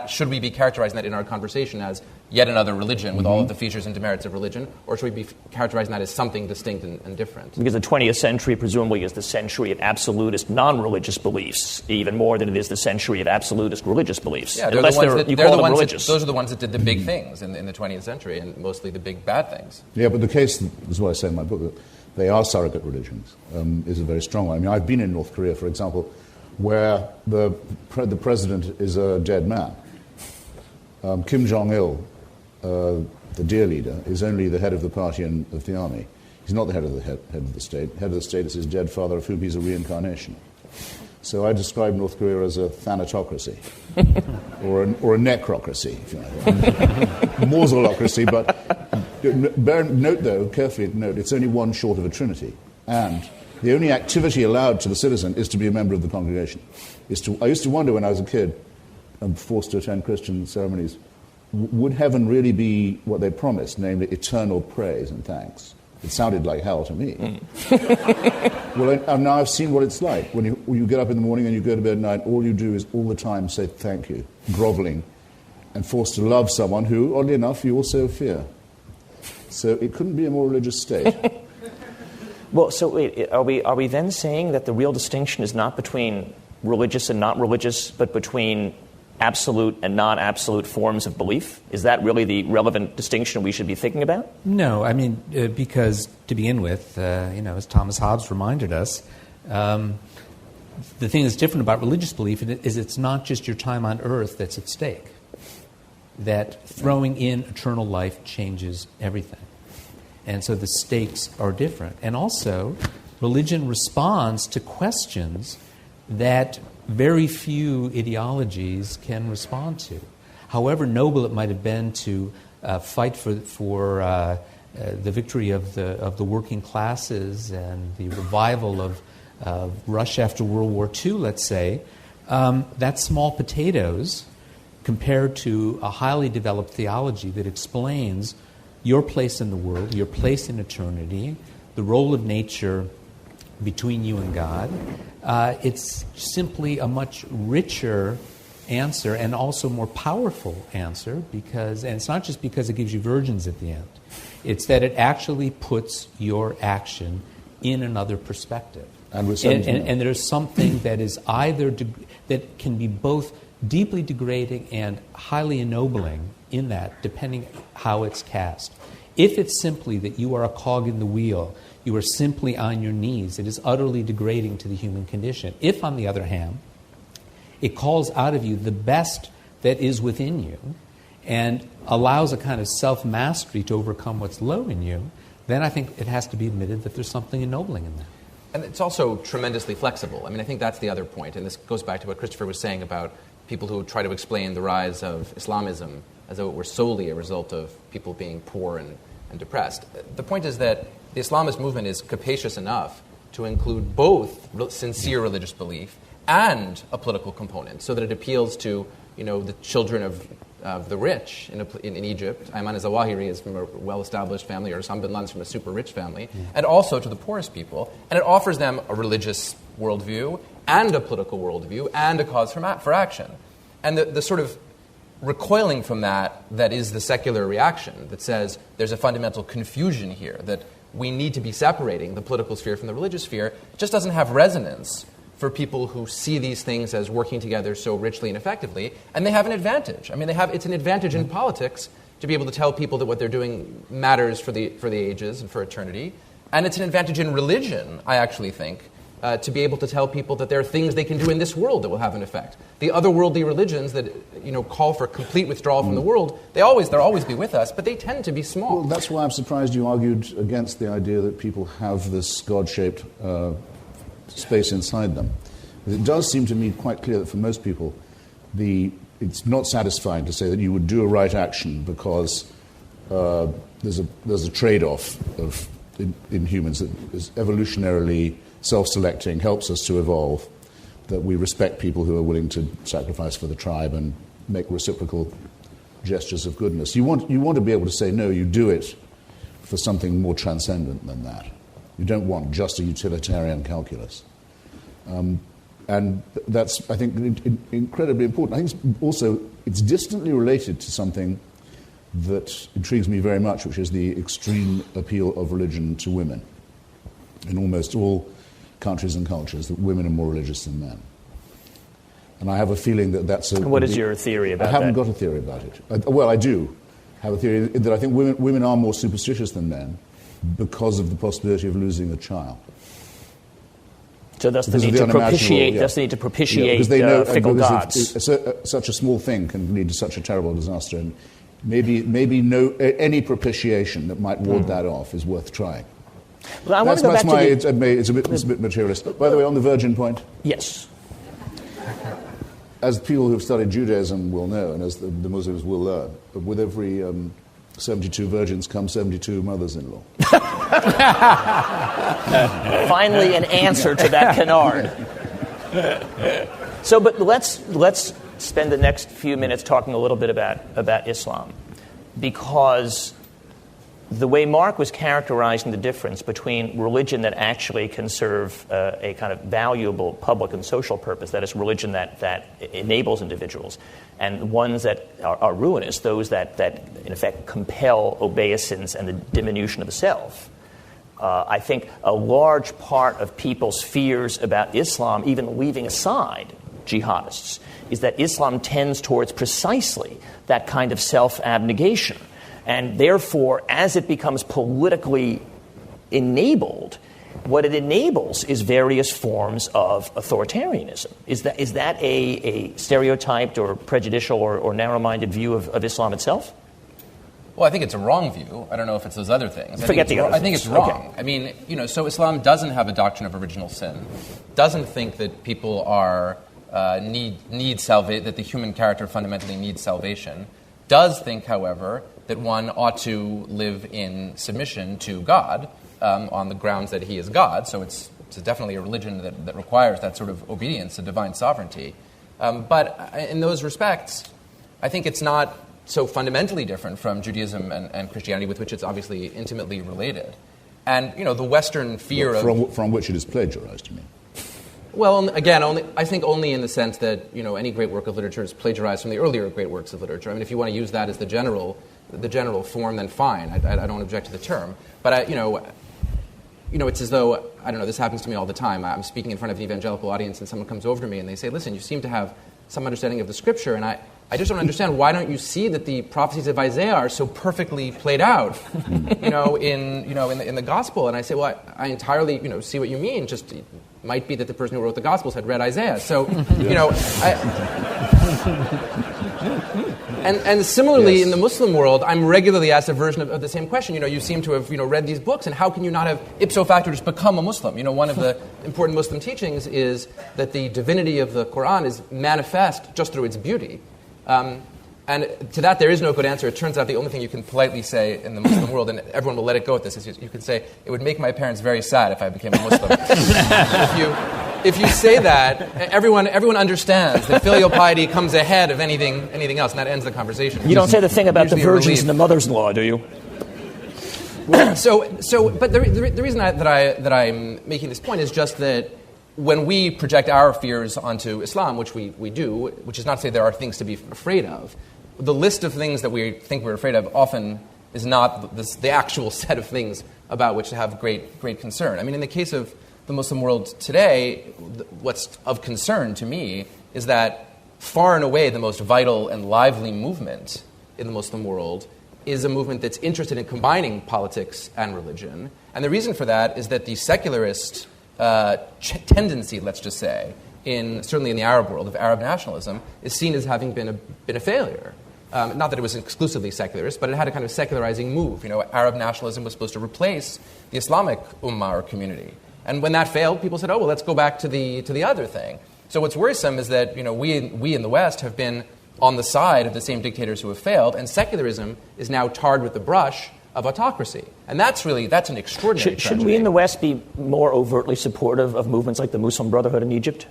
should we be characterizing that in our conversation as yet another religion with all of the features and demerits of religion, or should we be characterizing that as something distinct and different? Because the 20th century presumably is the century of absolutist non-religious beliefs, even more than it is the century of absolutist religious beliefs. Yeah, those are the ones that did the big things in the 20th century, and mostly the big bad things. Yeah, but the case, this is what I say in my book, that they are surrogate religions, is a very strong one. I mean, I've been in North Korea, for example, where the president is a dead man. Kim Jong-il, the dear leader, is only the head of the party and of the army. He's not the head of the state. Head of the state is his dead father, of whom he's a reincarnation. So I describe North Korea as a thanatocracy, or a necrocracy, if you like. Mausolocracy, but carefully note, it's only one short of a trinity. And the only activity allowed to the citizen is to be a member of the congregation. I used to wonder when I was a kid, forced to attend Christian ceremonies, would heaven really be what they promised, namely eternal praise and thanks? It sounded like hell to me. Well, now I've seen what it's like. When you get up in the morning and you go to bed at night, all you do is all the time say thank you, groveling, and forced to love someone who, oddly enough, you also fear. So it couldn't be a more religious state. Well, so wait, are we then saying that the real distinction is not between religious and not religious, but between absolute and non-absolute forms of belief? Is that really the relevant distinction we should be thinking about? No, I mean, because to begin with, as Thomas Hobbes reminded us, the thing that's different about religious belief is it's not just your time on earth that's at stake. That throwing in eternal life changes everything. And so the stakes are different. And also, religion responds to questions that very few ideologies can respond to. However noble it might have been to fight for the victory of the working classes and the revival of Russia after World War II, let's say, that's small potatoes compared to a highly developed theology that explains your place in the world, your place in eternity, the role of nature between you and God. It's simply a much richer answer and also more powerful answer and it's not just because it gives you virgins at the end. It's that it actually puts your action in another perspective. And there's something that is that can be both deeply degrading and highly ennobling in that, depending how it's cast. If it's simply that you are a cog in the wheel, you are simply on your knees, it is utterly degrading to the human condition. If, on the other hand, it calls out of you the best that is within you and allows a kind of self-mastery to overcome what's low in you, then I think it has to be admitted that there's something ennobling in that. And it's also tremendously flexible. I mean, I think that's the other point, and this goes back to what Christopher was saying about people who try to explain the rise of Islamism as though it were solely a result of people being poor and depressed. The point is that the Islamist movement is capacious enough to include both sincere religious belief and a political component, so that it appeals to, the children of the rich in Egypt. Ayman al-Zawahiri is from a well-established family, or Osama bin Laden's from a super rich family, and also to the poorest people. And it offers them a religious worldview and a political worldview and a cause for action. And the sort of recoiling from that is the secular reaction that says there's a fundamental confusion here, that we need to be separating the political sphere from the religious sphere. It just doesn't have resonance for people who see these things as working together so richly and effectively, and they have an advantage. I mean, it's an advantage in politics to be able to tell people that what they're doing matters for the ages and for eternity, and it's an advantage in religion, I actually think, to be able to tell people that there are things they can do in this world that will have an effect. The otherworldly religions that call for complete withdrawal from the world, they'll always be with us, but they tend to be small. Well, that's why I'm surprised you argued against the idea that people have this God-shaped space inside them. It does seem to me quite clear that for most people, it's not satisfying to say that you would do a right action because there's a trade-off in humans that is evolutionarily self-selecting, helps us to evolve, that we respect people who are willing to sacrifice for the tribe and make reciprocal gestures of goodness. You want to be able to say, no, you do it for something more transcendent than that. You don't want just a utilitarian calculus. And that's, I think, incredibly important. I think it's distantly related to something that intrigues me very much, which is the extreme appeal of religion to women. In almost all countries and cultures, that women are more religious than men. And I have a feeling that that's a... What is your theory about that? I haven't got a theory about it. Well, I do have a theory that I think women are more superstitious than men because of the possibility of losing a child. So that's the need to propitiate. Yeah. That's the need to propitiate because they know, fickle gods. Such a small thing can lead to such a terrible disaster, and maybe any propitiation that might ward that off is worth trying. Well, I want to go back to it's a bit materialist. By the way, on the virgin point. Yes. As people who've studied Judaism will know, and as the Muslims will learn, with every 72 virgins come 72 mothers-in-law. Finally, an answer to that canard. So, but let's spend the next few minutes talking a little bit about Islam, because the way Mark was characterizing the difference between religion that actually can serve a kind of valuable public and social purpose, that is, religion that enables individuals, and ones that are ruinous, those that in effect compel obeisance and the diminution of the self. I think a large part of people's fears about Islam, even leaving aside jihadists, is that Islam tends towards precisely that kind of self-abnegation. And therefore, as it becomes politically enabled, what it enables is various forms of authoritarianism. Is that a stereotyped or prejudicial or narrow-minded view of Islam itself? Well, I think it's a wrong view. I don't know if it's those other things. Forget the other things. I think it's wrong. Okay. I mean, so Islam doesn't have a doctrine of original sin, doesn't think that people are need salvation, that the human character fundamentally needs salvation, does think, however, that one ought to live in submission to God on the grounds that he is God. So it's definitely a religion that requires that sort of obedience to divine sovereignty. But in those respects, I think it's not so fundamentally different from Judaism and Christianity, with which it's obviously intimately related. And, the Western fear from which it is plagiarized, you mean? Well, again, only in the sense that, any great work of literature is plagiarized from the earlier great works of literature. I mean, if you want to use that as the general form, then fine. I don't object to the term. But, it's as though, I don't know, this happens to me all the time. I'm speaking in front of an evangelical audience and someone comes over to me and they say, listen, you seem to have some understanding of the Scripture, and I just don't understand, why don't you see that the prophecies of Isaiah are so perfectly played out, in the Gospel? And I say, well, I entirely, see what you mean. Just it might be that the person who wrote the Gospels had read Isaiah. So, And similarly, in the Muslim world, I'm regularly asked a version of the same question. You seem to have, read these books, and how can you not have ipso facto just become a Muslim? One of the important Muslim teachings is that the divinity of the Quran is manifest just through its beauty. And to that, there is no good answer. It turns out the only thing you can politely say in the Muslim world, and everyone will let it go at this, is you can say, it would make my parents very sad if I became a Muslim. If you say that, everyone understands that filial piety comes ahead of anything else, and that ends the conversation. You don't say the thing about the virgins and the mothers-in-law, do you? Well, but the reason that I'm making this point is just that when we project our fears onto Islam, which we do, which is not to say there are things to be afraid of, the list of things that we think we're afraid of often is not the actual set of things about which to have great concern. I mean, in the case of the Muslim world today, what's of concern to me is that far and away the most vital and lively movement in the Muslim world is a movement that's interested in combining politics and religion. And the reason for that is that the secularist tendency, let's just say, certainly in the Arab world, of Arab nationalism, is seen as having been a failure. Not that it was exclusively secularist, but it had a kind of secularizing move. Arab nationalism was supposed to replace the Islamic ummah or community. And when that failed, people said, oh, well, let's go back to the other thing. So what's worrisome is that we in the West have been on the side of the same dictators who have failed, and secularism is now tarred with the brush of autocracy. And that's an extraordinary tragedy. Should we in the West be more overtly supportive of movements like the Muslim Brotherhood in Egypt?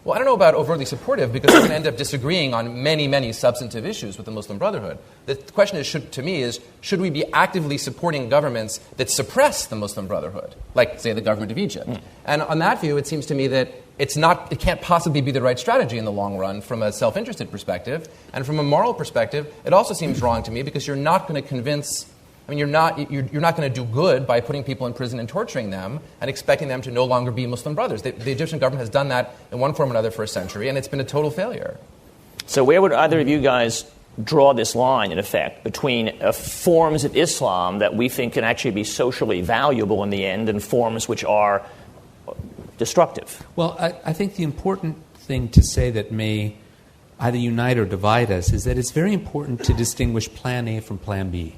Well, I don't know about overtly supportive, because we're going to end up disagreeing on many, many substantive issues with the Muslim Brotherhood. The question is, should we be actively supporting governments that suppress the Muslim Brotherhood, like, say, the government of Egypt? And on that view, it seems to me that it can't possibly be the right strategy in the long run from a self-interested perspective. And from a moral perspective, it also seems wrong to me, because you're not going to convince... I mean, you're not going to do good by putting people in prison and torturing them and expecting them to no longer be Muslim brothers. The Egyptian government has done that in one form or another for a century, and it's been a total failure. So where would either of you guys draw this line, in effect, between forms of Islam that we think can actually be socially valuable in the end and forms which are destructive? Well, I think the important thing to say that may either unite or divide us is that it's very important to distinguish Plan A from Plan B.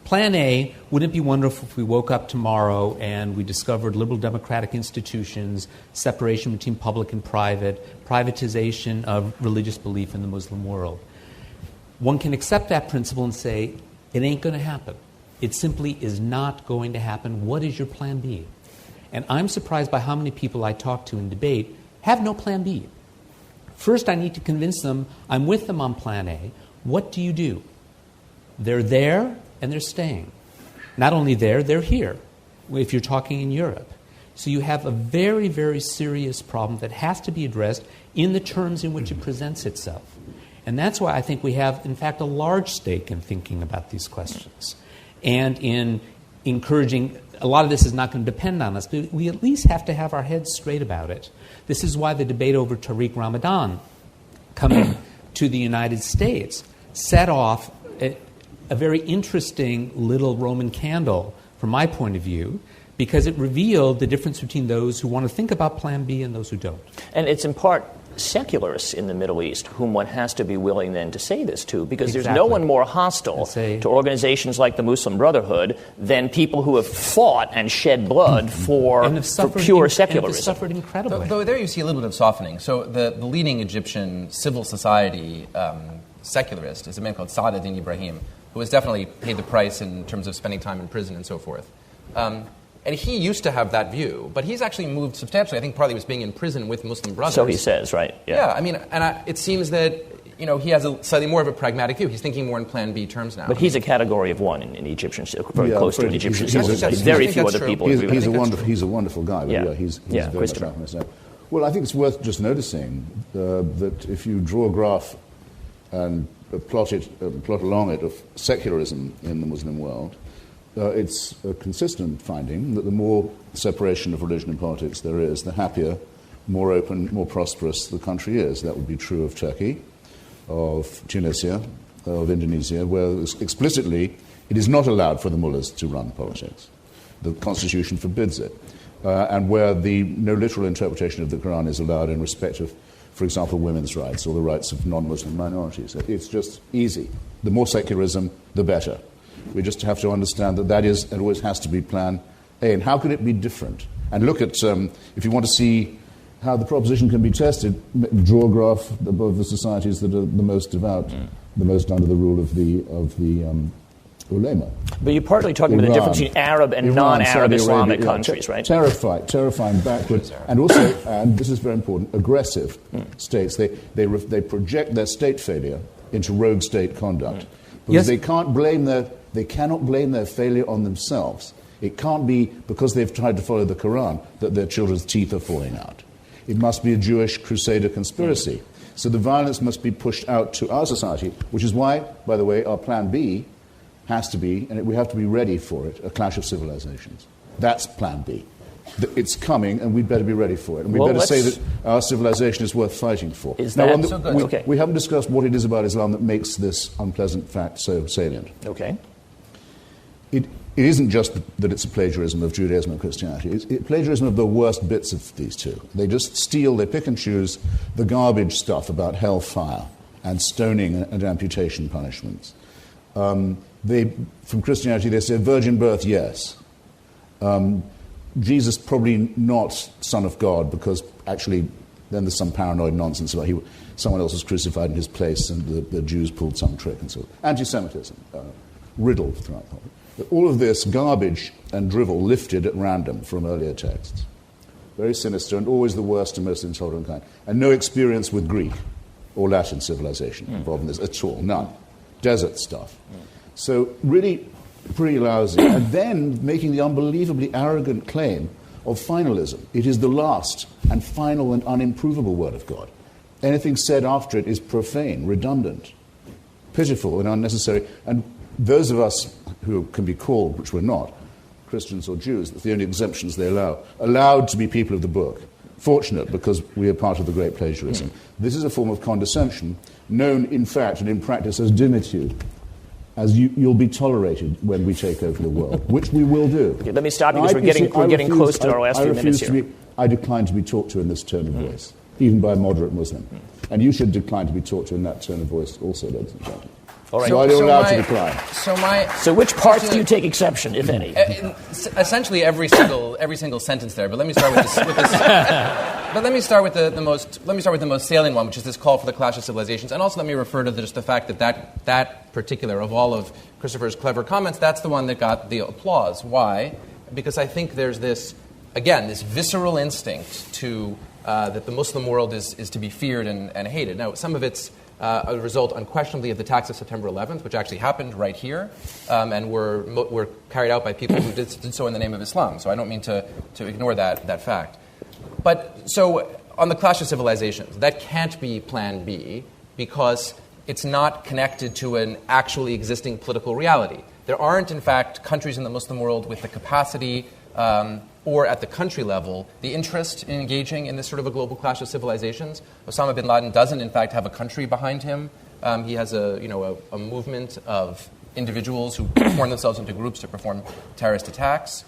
Plan A, wouldn't it be wonderful if we woke up tomorrow and we discovered liberal democratic institutions, separation between public and private, privatization of religious belief in the Muslim world? One can accept that principle and say, it ain't going to happen. It simply is not going to happen. What is your Plan B? And I'm surprised by how many people I talk to in debate have no Plan B. First, I need to convince them I'm with them on plan A. What do you do? They're there and they're staying. Not only there, they're here, if you're talking in Europe. So you have a very, very serious problem that has to be addressed in the terms in which it presents itself. And that's why I think we have, in fact, a large stake in thinking about these questions and in encouraging. A lot of this is not going to depend on us, but we at least have to have our heads straight about it. This is why the debate over Tariq Ramadan coming to the United States set off a very interesting little Roman candle, from my point of view, because it revealed the difference between those who want to think about Plan B and those who don't. And it's in part secularists in the Middle East whom one has to be willing then to say this to, because there's no one more hostile to organizations like the Muslim Brotherhood than people who have fought and shed blood for pure secularism. And have suffered incredibly. Though there you see a little bit of softening. So the leading Egyptian civil society secularist is a man called Saad ad-Din Ibrahim, who has definitely paid the price in terms of spending time in prison and so forth. And he used to have that view, but he's actually moved substantially. I think partly was being in prison with Muslim brothers. So he says, right? Yeah, I mean, it seems that he has a slightly more of a pragmatic view. He's thinking more in Plan B terms now. But he's a category of one in Egyptian, very close to an Egyptian society. Very few other people agree with him. He's a wonderful guy. But he's very much out himself. Well, I think it's worth just noticing that if you draw a graph and plot along it of secularism in the Muslim world, it's a consistent finding that the more separation of religion and politics there is, the happier, more open, more prosperous the country is. That would be true of Turkey, of Tunisia, of Indonesia, where explicitly it is not allowed for the mullahs to run politics. The constitution forbids it. And where no literal interpretation of the Quran is allowed in respect of, for example, women's rights or the rights of non-Muslim minorities. It's just easy. The more secularism, the better. We just have to understand that is and always has to be Plan A. And how could it be different? And look at, if you want to see how the proposition can be tested, draw a graph above the societies that are the most devout, the most under the rule of the ulema. But you're partly talking about the difference between Arab and non-Arab Islamic countries, right? Terrifying, backward, and also, and this is very important, aggressive states. They project their state failure into rogue state conduct. Because they cannot blame their failure on themselves. It can't be because they've tried to follow the Quran that their children's teeth are falling out. It must be a Jewish crusader conspiracy. So the violence must be pushed out to our society, which is why, by the way, our Plan B has to be, and we have to be ready for it, a clash of civilizations. That's Plan B. It's coming, and we'd better be ready for it. And we'd better say that our civilization is worth fighting for. Is that so good? We haven't discussed what it is about Islam that makes this unpleasant fact so salient. Okay. It isn't just that it's a plagiarism of Judaism and Christianity. It's plagiarism of the worst bits of these two. They just steal, they pick and choose the garbage stuff about hellfire and stoning and amputation punishments. From Christianity, they say virgin birth, yes. Jesus probably not Son of God, because actually then there's some paranoid nonsense about someone else was crucified in his place and the Jews pulled some trick and so on. Anti-Semitism, riddled throughout the whole. But all of this garbage and drivel lifted at random from earlier texts. Very sinister and always the worst and most intolerant kind. And no experience with Greek or Latin civilization involved in this at all, none. Desert stuff. So really pretty lousy. And then making the unbelievably arrogant claim of finalism. It is the last and final and unimprovable word of God. Anything said after it is profane, redundant, pitiful and unnecessary. And those of us who can be called, which we're not, Christians or Jews, that's the only exemptions they allow, allowed to be people of the book. Fortunate, because we are part of the great plagiarism. This is a form of condescension, known in fact and in practice as dimitude. As you'll be tolerated when we take over the world, which we will do. Okay, let me stop you because we're getting close to our last few minutes here. I decline to be talked to in this tone of voice, even by a moderate Muslim. And you should decline to be talked to in that tone of voice also, ladies and gentlemen. All right. So I don't allow to decline. So which parts do you take exception, if any? Essentially every single sentence there. But let me start with this. But let me start with the most salient one, which is this call for the clash of civilizations, and also let me refer to just the fact that particular of all of Christopher's clever comments, that's the one that got the applause. Why? Because I think there's this visceral instinct to that the Muslim world is to be feared and hated. Now, some of it's a result, unquestionably, of the attacks of September 11th, which actually happened right here, and were carried out by people who did so in the name of Islam. So I don't mean to ignore that fact. But so on the clash of civilizations, that can't be Plan B because it's not connected to an actually existing political reality. There aren't, in fact, countries in the Muslim world with the capacity or at the country level, the interest in engaging in this sort of a global clash of civilizations. Osama bin Laden doesn't, in fact, have a country behind him. He has a movement of individuals who form themselves into groups to perform terrorist attacks.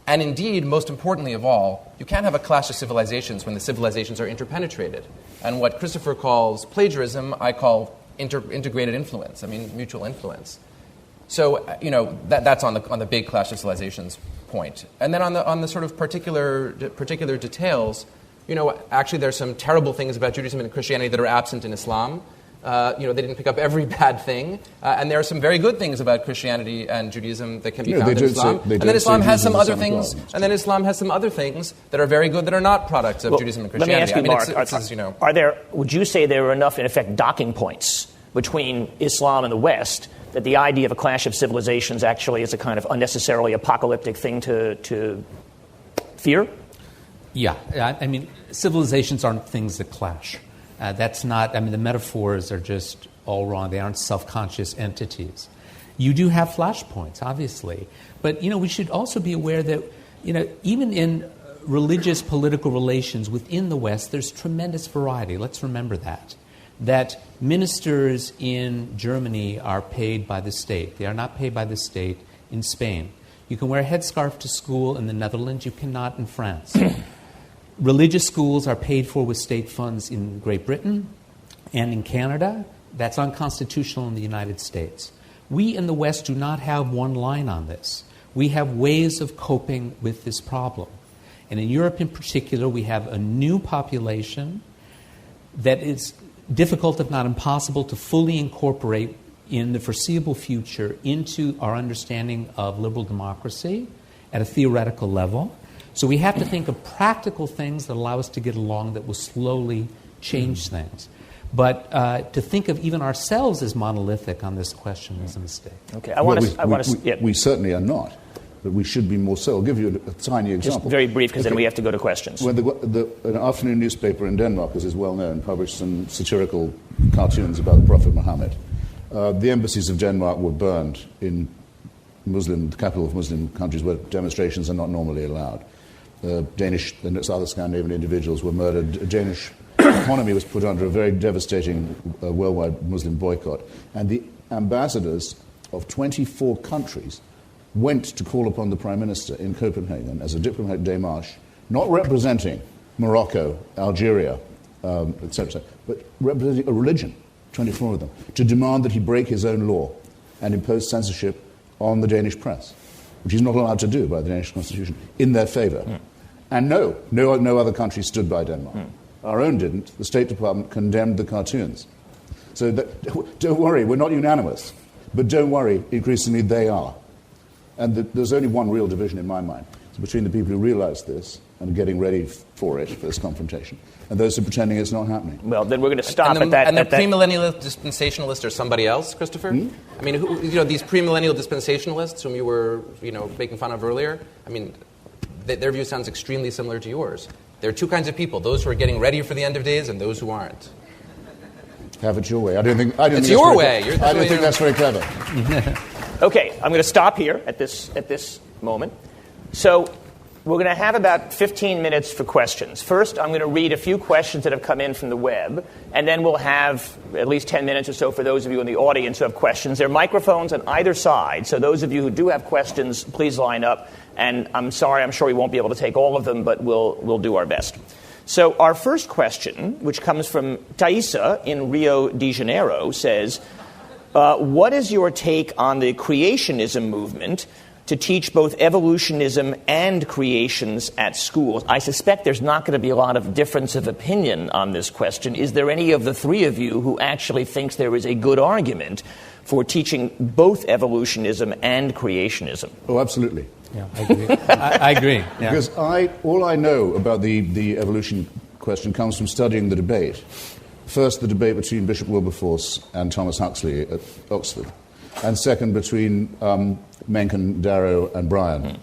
And indeed, most importantly of all, you can't have a clash of civilizations when the civilizations are interpenetrated. And what Christopher calls plagiarism, I call integrated influence. I mean, mutual influence. So, that's on the big clash of civilizations point. And then on the sort of particular details, actually there's some terrible things about Judaism and Christianity that are absent in Islam. They didn't pick up every bad thing. And there are some very good things about Christianity and Judaism that can be found in Islam. And then Islam has some other things. And then Islam has some other things that are very good that are not products of Judaism and Christianity. Let me ask you, Mark, would you say there are enough, in effect, docking points between Islam and the West that the idea of a clash of civilizations actually is a kind of unnecessarily apocalyptic thing to fear? Yeah. I mean, civilizations aren't things that clash. That's not, the metaphors are just all wrong. They aren't self-conscious entities. You do have flashpoints, obviously. But, we should also be aware that, even in religious political relations within the West, there's tremendous variety. Let's remember that ministers in Germany are paid by the state. They are not paid by the state in Spain. You can wear a headscarf to school in the Netherlands. You cannot in France. Religious schools are paid for with state funds in Great Britain and in Canada. That's unconstitutional in the United States. We in the West do not have one line on this. We have ways of coping with this problem. And in Europe in particular, we have a new population that is difficult, if not impossible, to fully incorporate in the foreseeable future into our understanding of liberal democracy at a theoretical level. So we have to think of practical things that allow us to get along that will slowly change things. But to think of even ourselves as monolithic on this question is a mistake. Okay, we certainly are not, but we should be more so. I'll give you a tiny example. Just very brief, because then we have to go to questions. When an afternoon newspaper in Denmark, as is well known, published some satirical cartoons about the Prophet Muhammad, the embassies of Denmark were burned in the capital of Muslim countries where demonstrations are not normally allowed. Danish and other Scandinavian individuals were murdered. A Danish economy was put under a very devastating worldwide Muslim boycott. And the ambassadors of 24 countries went to call upon the Prime Minister in Copenhagen as a diplomatic démarche, not representing Morocco, Algeria, etc., but representing a religion, 24 of them, to demand that he break his own law and impose censorship on the Danish press, which he's not allowed to do by the Danish constitution, in their favor. And no other country stood by Denmark. Our own didn't. The State Department condemned the cartoons. So don't worry, we're not unanimous. But don't worry, increasingly they are. And there's only one real division in my mind. It's between the people who realize this and are getting ready for this confrontation, and those who are pretending it's not happening. Well, then we're going to stop at that. And the premillennial dispensationalists are somebody else, Christopher? I mean, these premillennial dispensationalists whom you were, making fun of earlier, I mean, their view sounds extremely similar to yours. There are two kinds of people, those who are getting ready for the end of days and those who aren't. Have it your way. I don't think that's very clever. Okay, I'm going to stop here at this moment. So we're going to have about 15 minutes for questions. First, I'm going to read a few questions that have come in from the web, and then we'll have at least 10 minutes or so for those of you in the audience who have questions. There are microphones on either side, so those of you who do have questions, please line up. And I'm sorry, I'm sure we won't be able to take all of them, but we'll do our best. So our first question, which comes from Thaisa in Rio de Janeiro, says, what is your take on the creationism movement to teach both evolutionism and creations at schools? I suspect there's not going to be a lot of difference of opinion on this question. Is there any of the three of you who actually thinks there is a good argument for teaching both evolutionism and creationism? Oh, absolutely. Yeah, I agree. I agree. Yeah. Because all I know about the evolution question comes from studying the debate. First, the debate between Bishop Wilberforce and Thomas Huxley at Oxford. And second, between Mencken, Darrow, and Bryan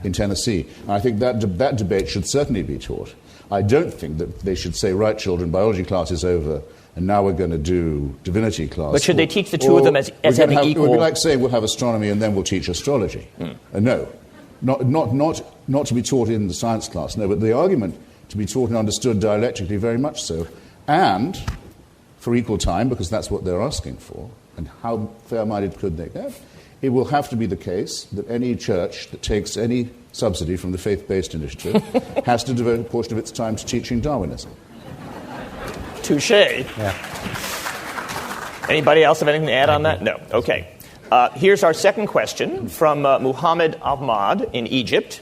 in Tennessee. And I think that debate should certainly be taught. I don't think that they should say, right, children, biology class is over, and now we're going to do divinity class. But should they teach the two of them as having equal... It would be like saying we'll have astronomy and then we'll teach astrology. No. Not to be taught in the science class, no, but the argument to be taught and understood dialectically very much so, and for equal time, because that's what they're asking for, and how fair-minded could they get? It will have to be the case that any church that takes any subsidy from the faith-based initiative has to devote a portion of its time to teaching Darwinism. Touché. Yeah. Anybody else have anything to add on that? No. Okay. Here's our second question from Muhammad Ahmad in Egypt.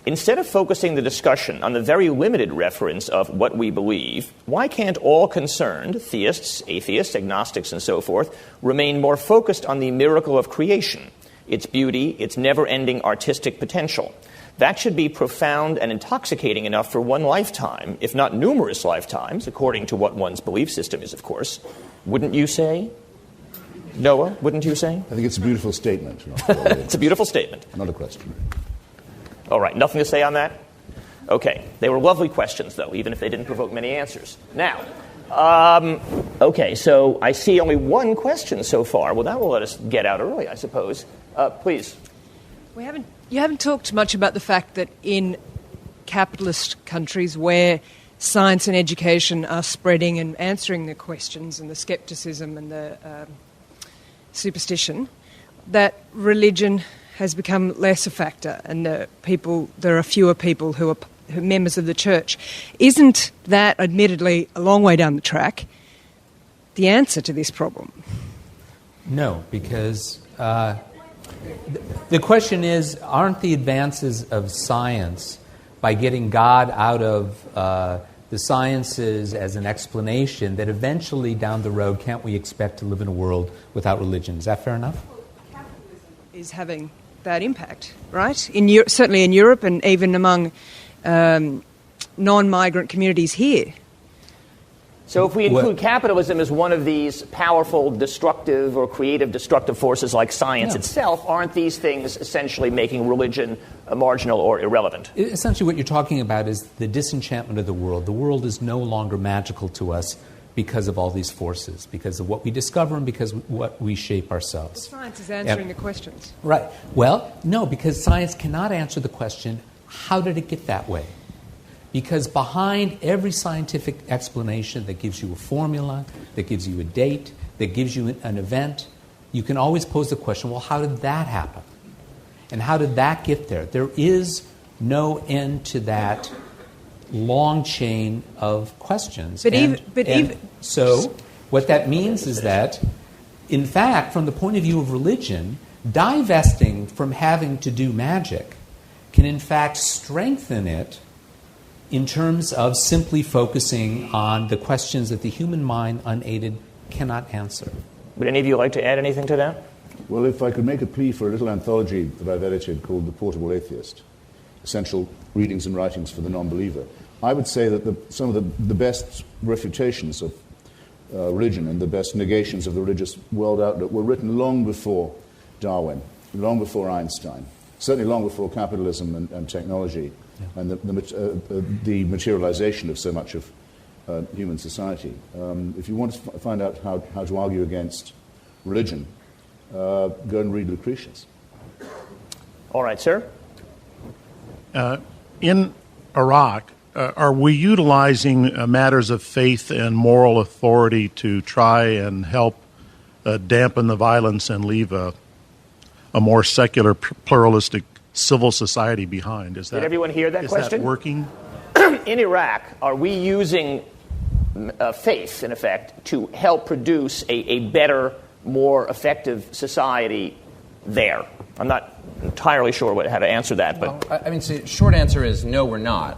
Instead of focusing the discussion on the very limited reference of what we believe, why can't all concerned, theists, atheists, agnostics, and so forth, remain more focused on the miracle of creation, its beauty, its never-ending artistic potential? That should be profound and intoxicating enough for one lifetime, if not numerous lifetimes, according to what one's belief system is, of course. Wouldn't you say? Noah, wouldn't you say? I think it's a beautiful statement. It's a beautiful statement. Not a question. All right, nothing to say on that? Okay, they were lovely questions, though, even if they didn't provoke many answers. Now, okay, so I see only one question so far. Well, that will let us get out early, I suppose. Please. You haven't talked much about the fact that in capitalist countries where science and education are spreading and answering the questions and the skepticism and the superstition, that religion has become less a factor, and there are fewer people who are members of the church. Isn't that, admittedly, a long way down the track, the answer to this problem? No, because the question is, aren't the advances of science, by getting God out of the sciences as an explanation, that eventually down the road, can't we expect to live in a world without religion? Is that fair enough? Capitalism is having that impact, right? Certainly in Europe and even among non-migrant communities here. So if we include capitalism as one of these powerful destructive or creative destructive forces like science itself, aren't these things essentially making religion marginal or irrelevant? Essentially what you're talking about is the disenchantment of the world. The world is no longer magical to us because of all these forces, because of what we discover and because of what we shape ourselves. Science is answering the questions. Right. Well, no, because science cannot answer the question, how did it get that way? Because behind every scientific explanation that gives you a formula, that gives you a date, that gives you an event, you can always pose the question, well, how did that happen? And how did that get there? There is no end to that long chain of questions. So what that means is that, in fact, from the point of view of religion, divesting from having to do magic can in fact strengthen it in terms of simply focusing on the questions that the human mind unaided cannot answer. Would any of you like to add anything to that? Well, if I could make a plea for a little anthology that I've edited called The Portable Atheist, Essential Readings and Writings for the Non-Believer, I would say that some of the best refutations of religion and the best negations of the religious world outlook were written long before Darwin, long before Einstein, certainly long before capitalism and technology and the materialization of so much of human society. If you want to find out how to argue against religion, go and read Lucretius. All right, sir. In Iraq, are we utilizing matters of faith and moral authority to try and help dampen the violence and leave a more secular, pluralistic civil society behind? Did everyone hear that question? Is that working? In Iraq, are we using faith, in effect, to help produce a better, more effective society there? I'm not entirely sure how to answer that. But the short answer is no, we're not.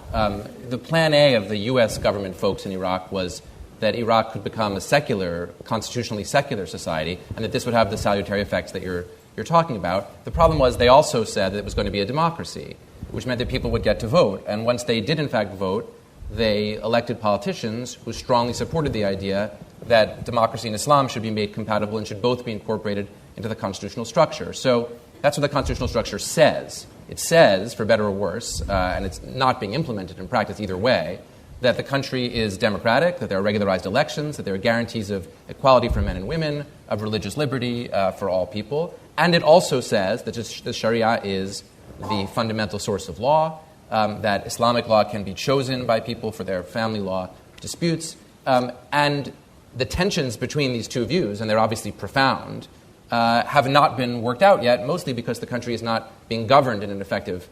The plan A of the U.S. government folks in Iraq was that Iraq could become a secular, constitutionally secular society, and that this would have the salutary effects that you're talking about. The problem was they also said that it was going to be a democracy, which meant that people would get to vote. And once they did, in fact, vote, they elected politicians who strongly supported the idea that democracy and Islam should be made compatible and should both be incorporated into the constitutional structure. So that's what the constitutional structure says. It says, for better or worse, and it's not being implemented in practice either way, that the country is democratic, that there are regularized elections, that there are guarantees of equality for men and women, of religious liberty for all people. And it also says that the Sharia is the fundamental source of law, that Islamic law can be chosen by people for their family law disputes. And the tensions between these two views, and they're obviously profound, have not been worked out yet, mostly because the country is not being governed in an effective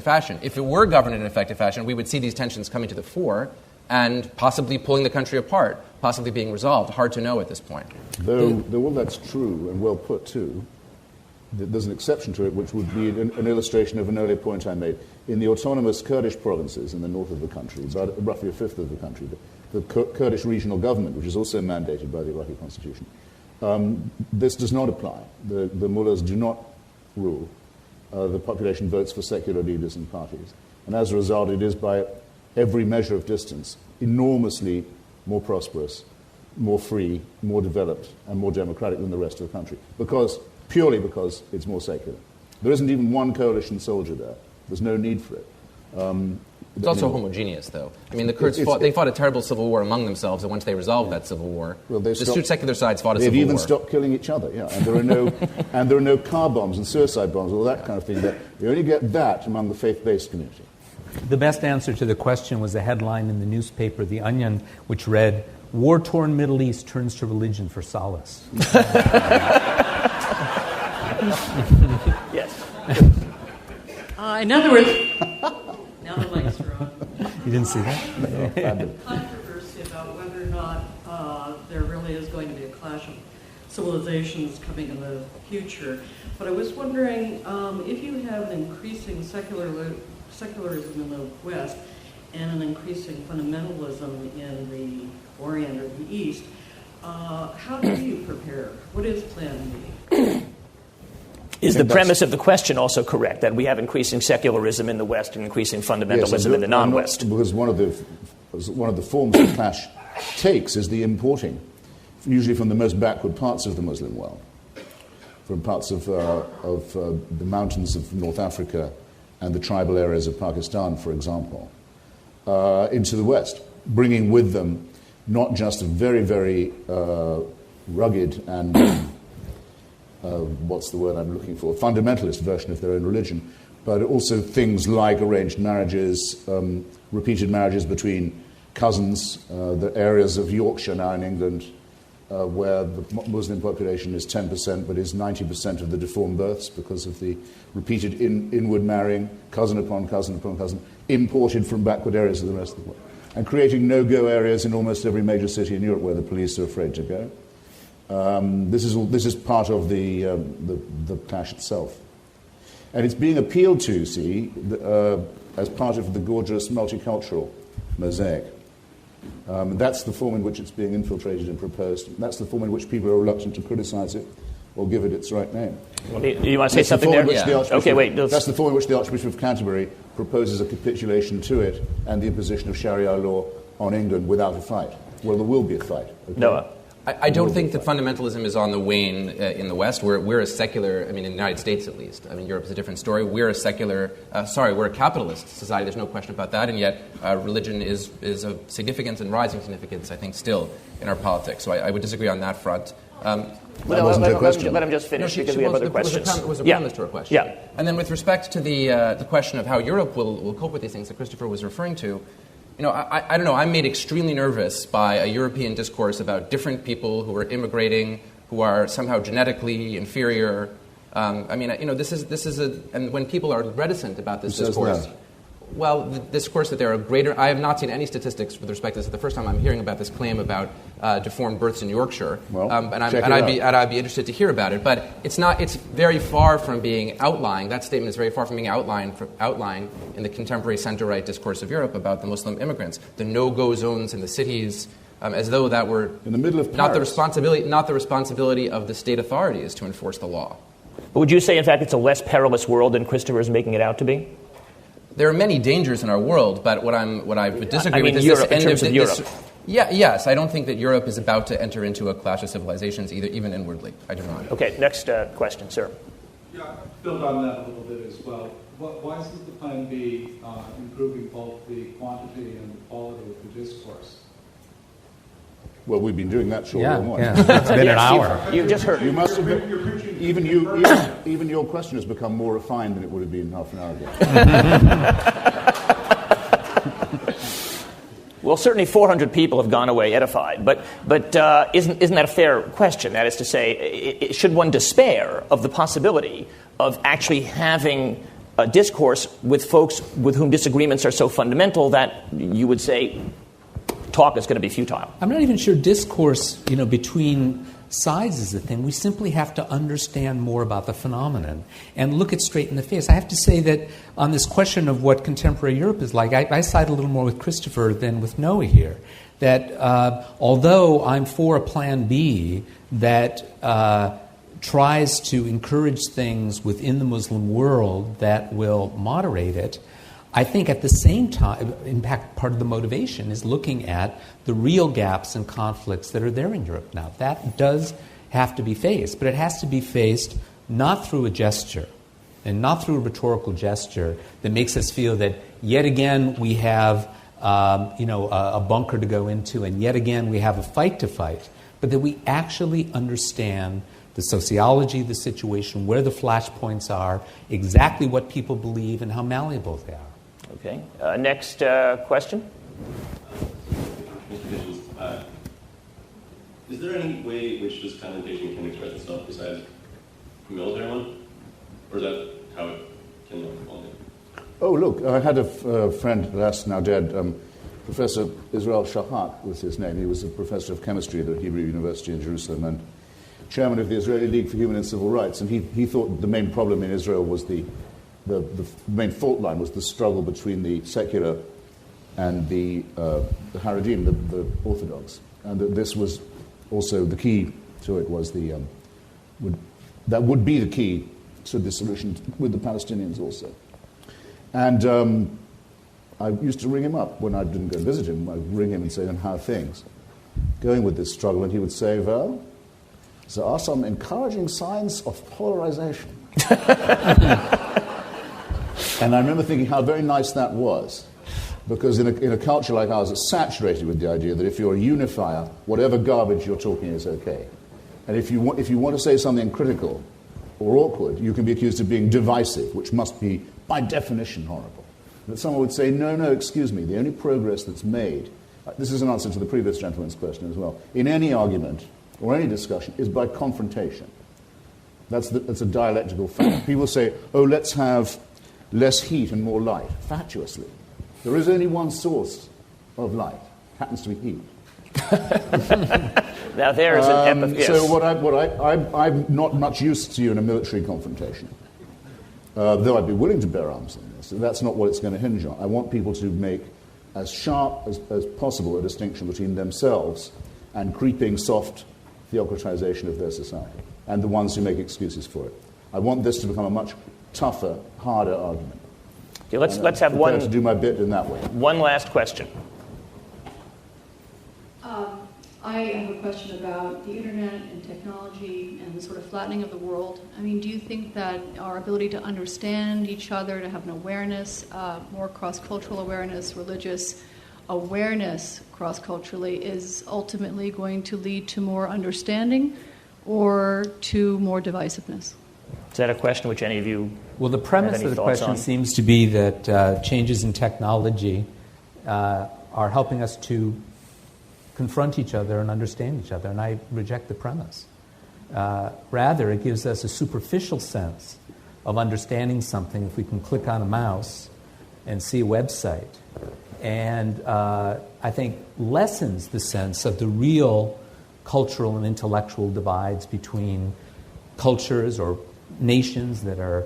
fashion. If it were governed in an effective fashion, we would see these tensions coming to the fore and possibly pulling the country apart, possibly being resolved. Hard to know at this point. Though all that's true and well put too, there's an exception to it, which would be an illustration of an earlier point I made. In the autonomous Kurdish provinces in the north of the country, about roughly a fifth of the country, the Kurdish regional government, which is also mandated by the Iraqi constitution, this does not apply. The mullahs do not rule. The population votes for secular leaders and parties. And as a result, it is by every measure of distance enormously more prosperous, more free, more developed, and more democratic than the rest of the country. Purely because it's more secular. There isn't even one coalition soldier there. There's no need for it. It's also homogeneous, though. I mean, the Kurds fought a terrible civil war among themselves, and once they resolved that civil war, the two secular sides fought a civil war. They've even stopped killing each other, yeah. And there are no car bombs and suicide bombs, all that kind of thing. You only get that among the faith-based community. The best answer to the question was a headline in the newspaper, The Onion, which read, "War-torn Middle East turns to religion for solace." Yes. In other words, now the lights are on. You didn't see that? Controversy about whether or not there really is going to be a clash of civilizations coming in the future. But I was wondering if you have increasing secularism in the West and an increasing fundamentalism in the Orient or the East, how do you prepare? What is Plan B? Is the premise of the question also correct, that we have increasing secularism in the West and increasing fundamentalism in the non-West? Because one of the forms the clash takes is the importing, usually from the most backward parts of the Muslim world, from parts of the mountains of North Africa and the tribal areas of Pakistan, for example, into the West, bringing with them not just a very, very rugged and what's the word I'm looking for? Fundamentalist version of their own religion, but also things like arranged marriages, repeated marriages between cousins, the areas of Yorkshire now in England, where the Muslim population is 10%, but is 90% of the deformed births because of the repeated inward marrying, cousin upon cousin upon cousin, imported from backward areas of the rest of the world, and creating no-go areas in almost every major city in Europe where the police are afraid to go. This is part of the clash itself. And it's being appealed to, as part of the gorgeous multicultural mosaic. That's the form in which it's being infiltrated and proposed. That's the form in which people are reluctant to criticize it or give it its right name. Well, do you want to say something there? Okay, wait. That's the form in which the Archbishop of Canterbury proposes a capitulation to it and the imposition of Sharia law on England without a fight. Well, there will be a fight. Okay? No. I don't think that fundamentalism is on the wane in the West. We're a secular, in the United States at least. Europe is a different story. We're a we're a capitalist society. There's no question about that. And yet religion is of significance and rising significance, I think, still in our politics. So I would disagree on that front. Let him just finish because we have other questions. It was a premise to her question. Yeah. And then with respect to the question of how Europe will cope with these things that Christopher was referring to, I don't know. I'm made extremely nervous by a European discourse about different people who are immigrating, who are somehow genetically inferior. This is and when people are reticent about this discourse, well, the discourse that there are greater. I have not seen any statistics with respect to this. It's the first time I'm hearing about this claim about deformed births in Yorkshire, I'd be interested to hear about it. But it's not. It's very far from being outlying. That statement is very far from being outlying in the contemporary center-right discourse of Europe about the Muslim immigrants. The no-go zones in the cities, as though that were in the middle of not the responsibility of the state authorities to enforce the law. But would you say, in fact, it's a less perilous world than Christopher is making it out to be? There are many dangers in our world, but what I would disagree with is Europe, this end in terms of Europe. Yes, I don't think that Europe is about to enter into a clash of civilizations, even inwardly. I do not. Okay, next question, sir. Yeah, build on that a little bit as well. Why isn't the plan B improving both the quantity and the quality of the discourse? Well, we've been doing that short Yeah, it's been an hour. You've just heard. You must have been, even your question has become more refined than it would have been half an hour ago. Well, certainly 400 people have gone away edified, but isn't that a fair question? That is to say, should one despair of the possibility of actually having a discourse with folks with whom disagreements are so fundamental that you would say talk is going to be futile? I'm not even sure discourse, between sides is the thing. We simply have to understand more about the phenomenon and look it straight in the face. I have to say that on this question of what contemporary Europe is like, I side a little more with Christopher than with Noah here. That although I'm for a plan B that tries to encourage things within the Muslim world that will moderate it, I think at the same time, in fact, part of the motivation is looking at the real gaps and conflicts that are there in Europe now. That does have to be faced, but it has to be faced not through a gesture and not through a rhetorical gesture that makes us feel that yet again we have a bunker to go into and yet again we have a fight to fight, but that we actually understand the sociology of the situation, where the flashpoints are, exactly what people believe, and how malleable they are. Okay. Next question. Mr. Hitchens, is there any way in which this connotation can express itself besides a military one? Or is that how it can look only? Oh, look, I had a friend, last now dead, Professor Israel Shahat was his name. He was a professor of chemistry at Hebrew University in Jerusalem and chairman of the Israeli League for Human and Civil Rights. And he thought the main problem in Israel was the main fault line was the struggle between the secular and the Haredim, the Orthodox. And that this was also the key to it was that would be the key to the solution with the Palestinians also. And I used to ring him up when I didn't go visit him. I'd ring him and say, and how are things going with this struggle? And he would say, well, there are some encouraging signs of polarization. And I remember thinking how very nice that was. Because in a culture like ours, it's saturated with the idea that if you're a unifier, whatever garbage you're talking is okay. And if you want to say something critical or awkward, you can be accused of being divisive, which must be, by definition, horrible. But someone would say, no, excuse me, the only progress that's made, this is an answer to the previous gentleman's question as well, in any argument or any discussion is by confrontation. That's a dialectical fact. People say, oh, let's have less heat and more light, fatuously. There is only one source of light, happens to be heat. Now there is an yes. So I'm not much use to you in a military confrontation, though I'd be willing to bear arms on this. That's not what it's going to hinge on. I want people to make as sharp as possible a distinction between themselves and creeping soft theocratization of their society, and the ones who make excuses for it. I want this to become a much tougher, harder argument. Okay, let's have one to do my bit in that way. One last question. I have a question about the internet and technology and the sort of flattening of the world. I mean, do you think that our ability to understand each other, to have an awareness, more cross-cultural awareness, religious awareness cross-culturally, is ultimately going to lead to more understanding or to more divisiveness? Is that a question which any of you Well, the premise of the question on? seems to be that changes in technology are helping us to confront each other and understand each other, and I reject the premise. Rather, it gives us a superficial sense of understanding something if we can click on a mouse and see a website, and I think lessens the sense of the real cultural and intellectual divides between cultures or nations that are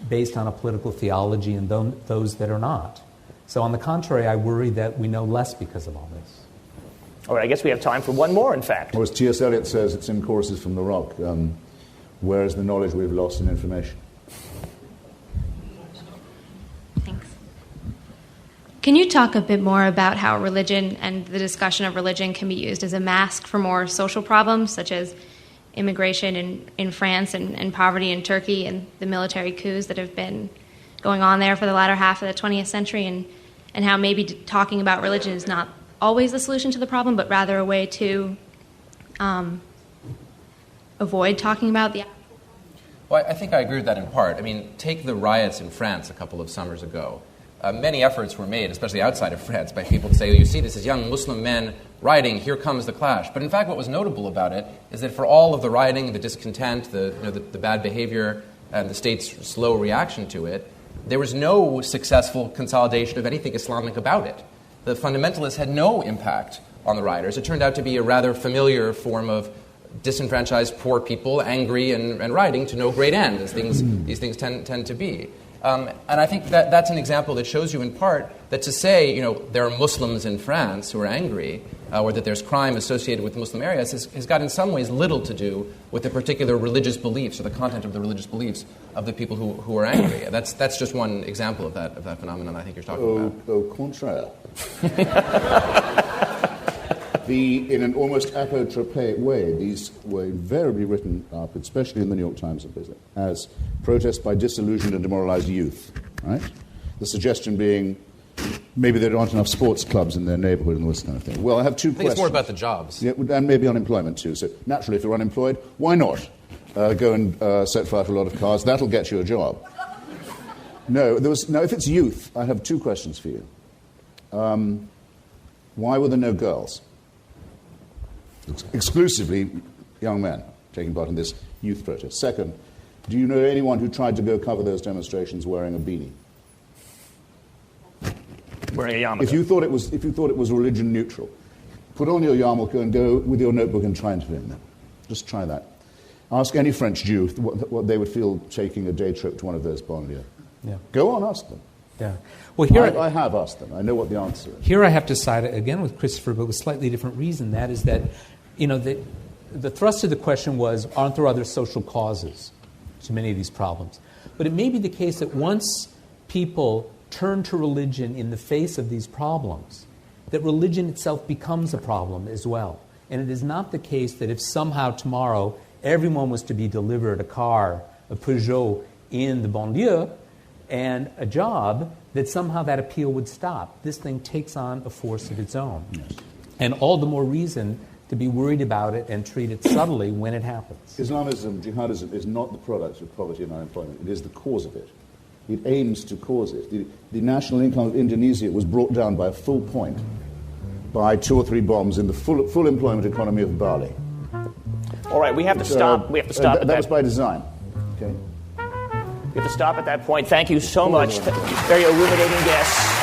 based on a political theology and those that are not. So on the contrary, I worry that we know less because of all this. All right, I guess we have time for one more, in fact. Or as T.S. Eliot says, it's in Choruses from the Rock. Where is the knowledge we've lost in information? Thanks. Can you talk a bit more about how religion and the discussion of religion can be used as a mask for more social problems, such as immigration in France and poverty in Turkey and the military coups that have been going on there for the latter half of the 20th century, and how maybe talking about religion is not always the solution to the problem, but rather a way to avoid talking about the... Well, I think I agree with that in part. I mean, take the riots in France a couple of summers ago. Many efforts were made, especially outside of France, by people to say, you see, this is young Muslim men rioting, here comes the clash. But in fact, what was notable about it is that for all of the rioting, the discontent, the bad behavior, and the state's slow reaction to it, there was no successful consolidation of anything Islamic about it. The fundamentalists had no impact on the rioters. It turned out to be a rather familiar form of disenfranchised poor people, angry and rioting to no great end, as these things tend to be. And I think that's an example that shows you in part that to say, there are Muslims in France who are angry, or that there's crime associated with Muslim areas has got in some ways little to do with the particular religious beliefs or the content of the religious beliefs of the people who are angry. That's just one example of that phenomenon I think you're talking about. Au contraire. In an almost apotropaic way, these were invariably written up, especially in the New York Times, as protests by disillusioned and demoralized youth. Right? The suggestion being maybe there aren't enough sports clubs in their neighborhood and all this kind of thing. Well, I have two questions. I think it's more about the jobs. Yeah, and maybe unemployment too. So naturally, if you're unemployed, why not go and set fire to a lot of cars? That'll get you a job. No, if it's youth, I have two questions for you. Why were there no girls? Exclusively young men taking part in this youth protest. Second, do you know anyone who tried to go cover those demonstrations wearing a beanie? Wearing a yarmulke. If you thought it was religion neutral, put on your yarmulke and go with your notebook and try and film them. Just try that. Ask any French Jew what they would feel taking a day trip to one of those banlieues. Yeah. Go on, ask them. Yeah. Well, here I have asked them. I know what the answer is. Here I have to side again with Christopher, but with a slightly different reason. That is that, the thrust of the question was, aren't there other social causes to many of these problems? But it may be the case that once people turn to religion in the face of these problems, that religion itself becomes a problem as well. And it is not the case that if somehow tomorrow everyone was to be delivered a car, a Peugeot in the banlieue, and a job, that somehow that appeal would stop. This thing takes on a force of its own. Yes. And all the more reason to be worried about it and treat it subtly when it happens. Islamism, jihadism, is not the product of poverty and unemployment. It is the cause of it. It aims to cause it. The national income of Indonesia was brought down by a full point by 2 or 3 bombs in the full employment economy of Bali. All right, we have to stop. We have to stop. That was by design. Okay. We have to stop at that point. Thank you so much. Very illuminating guests.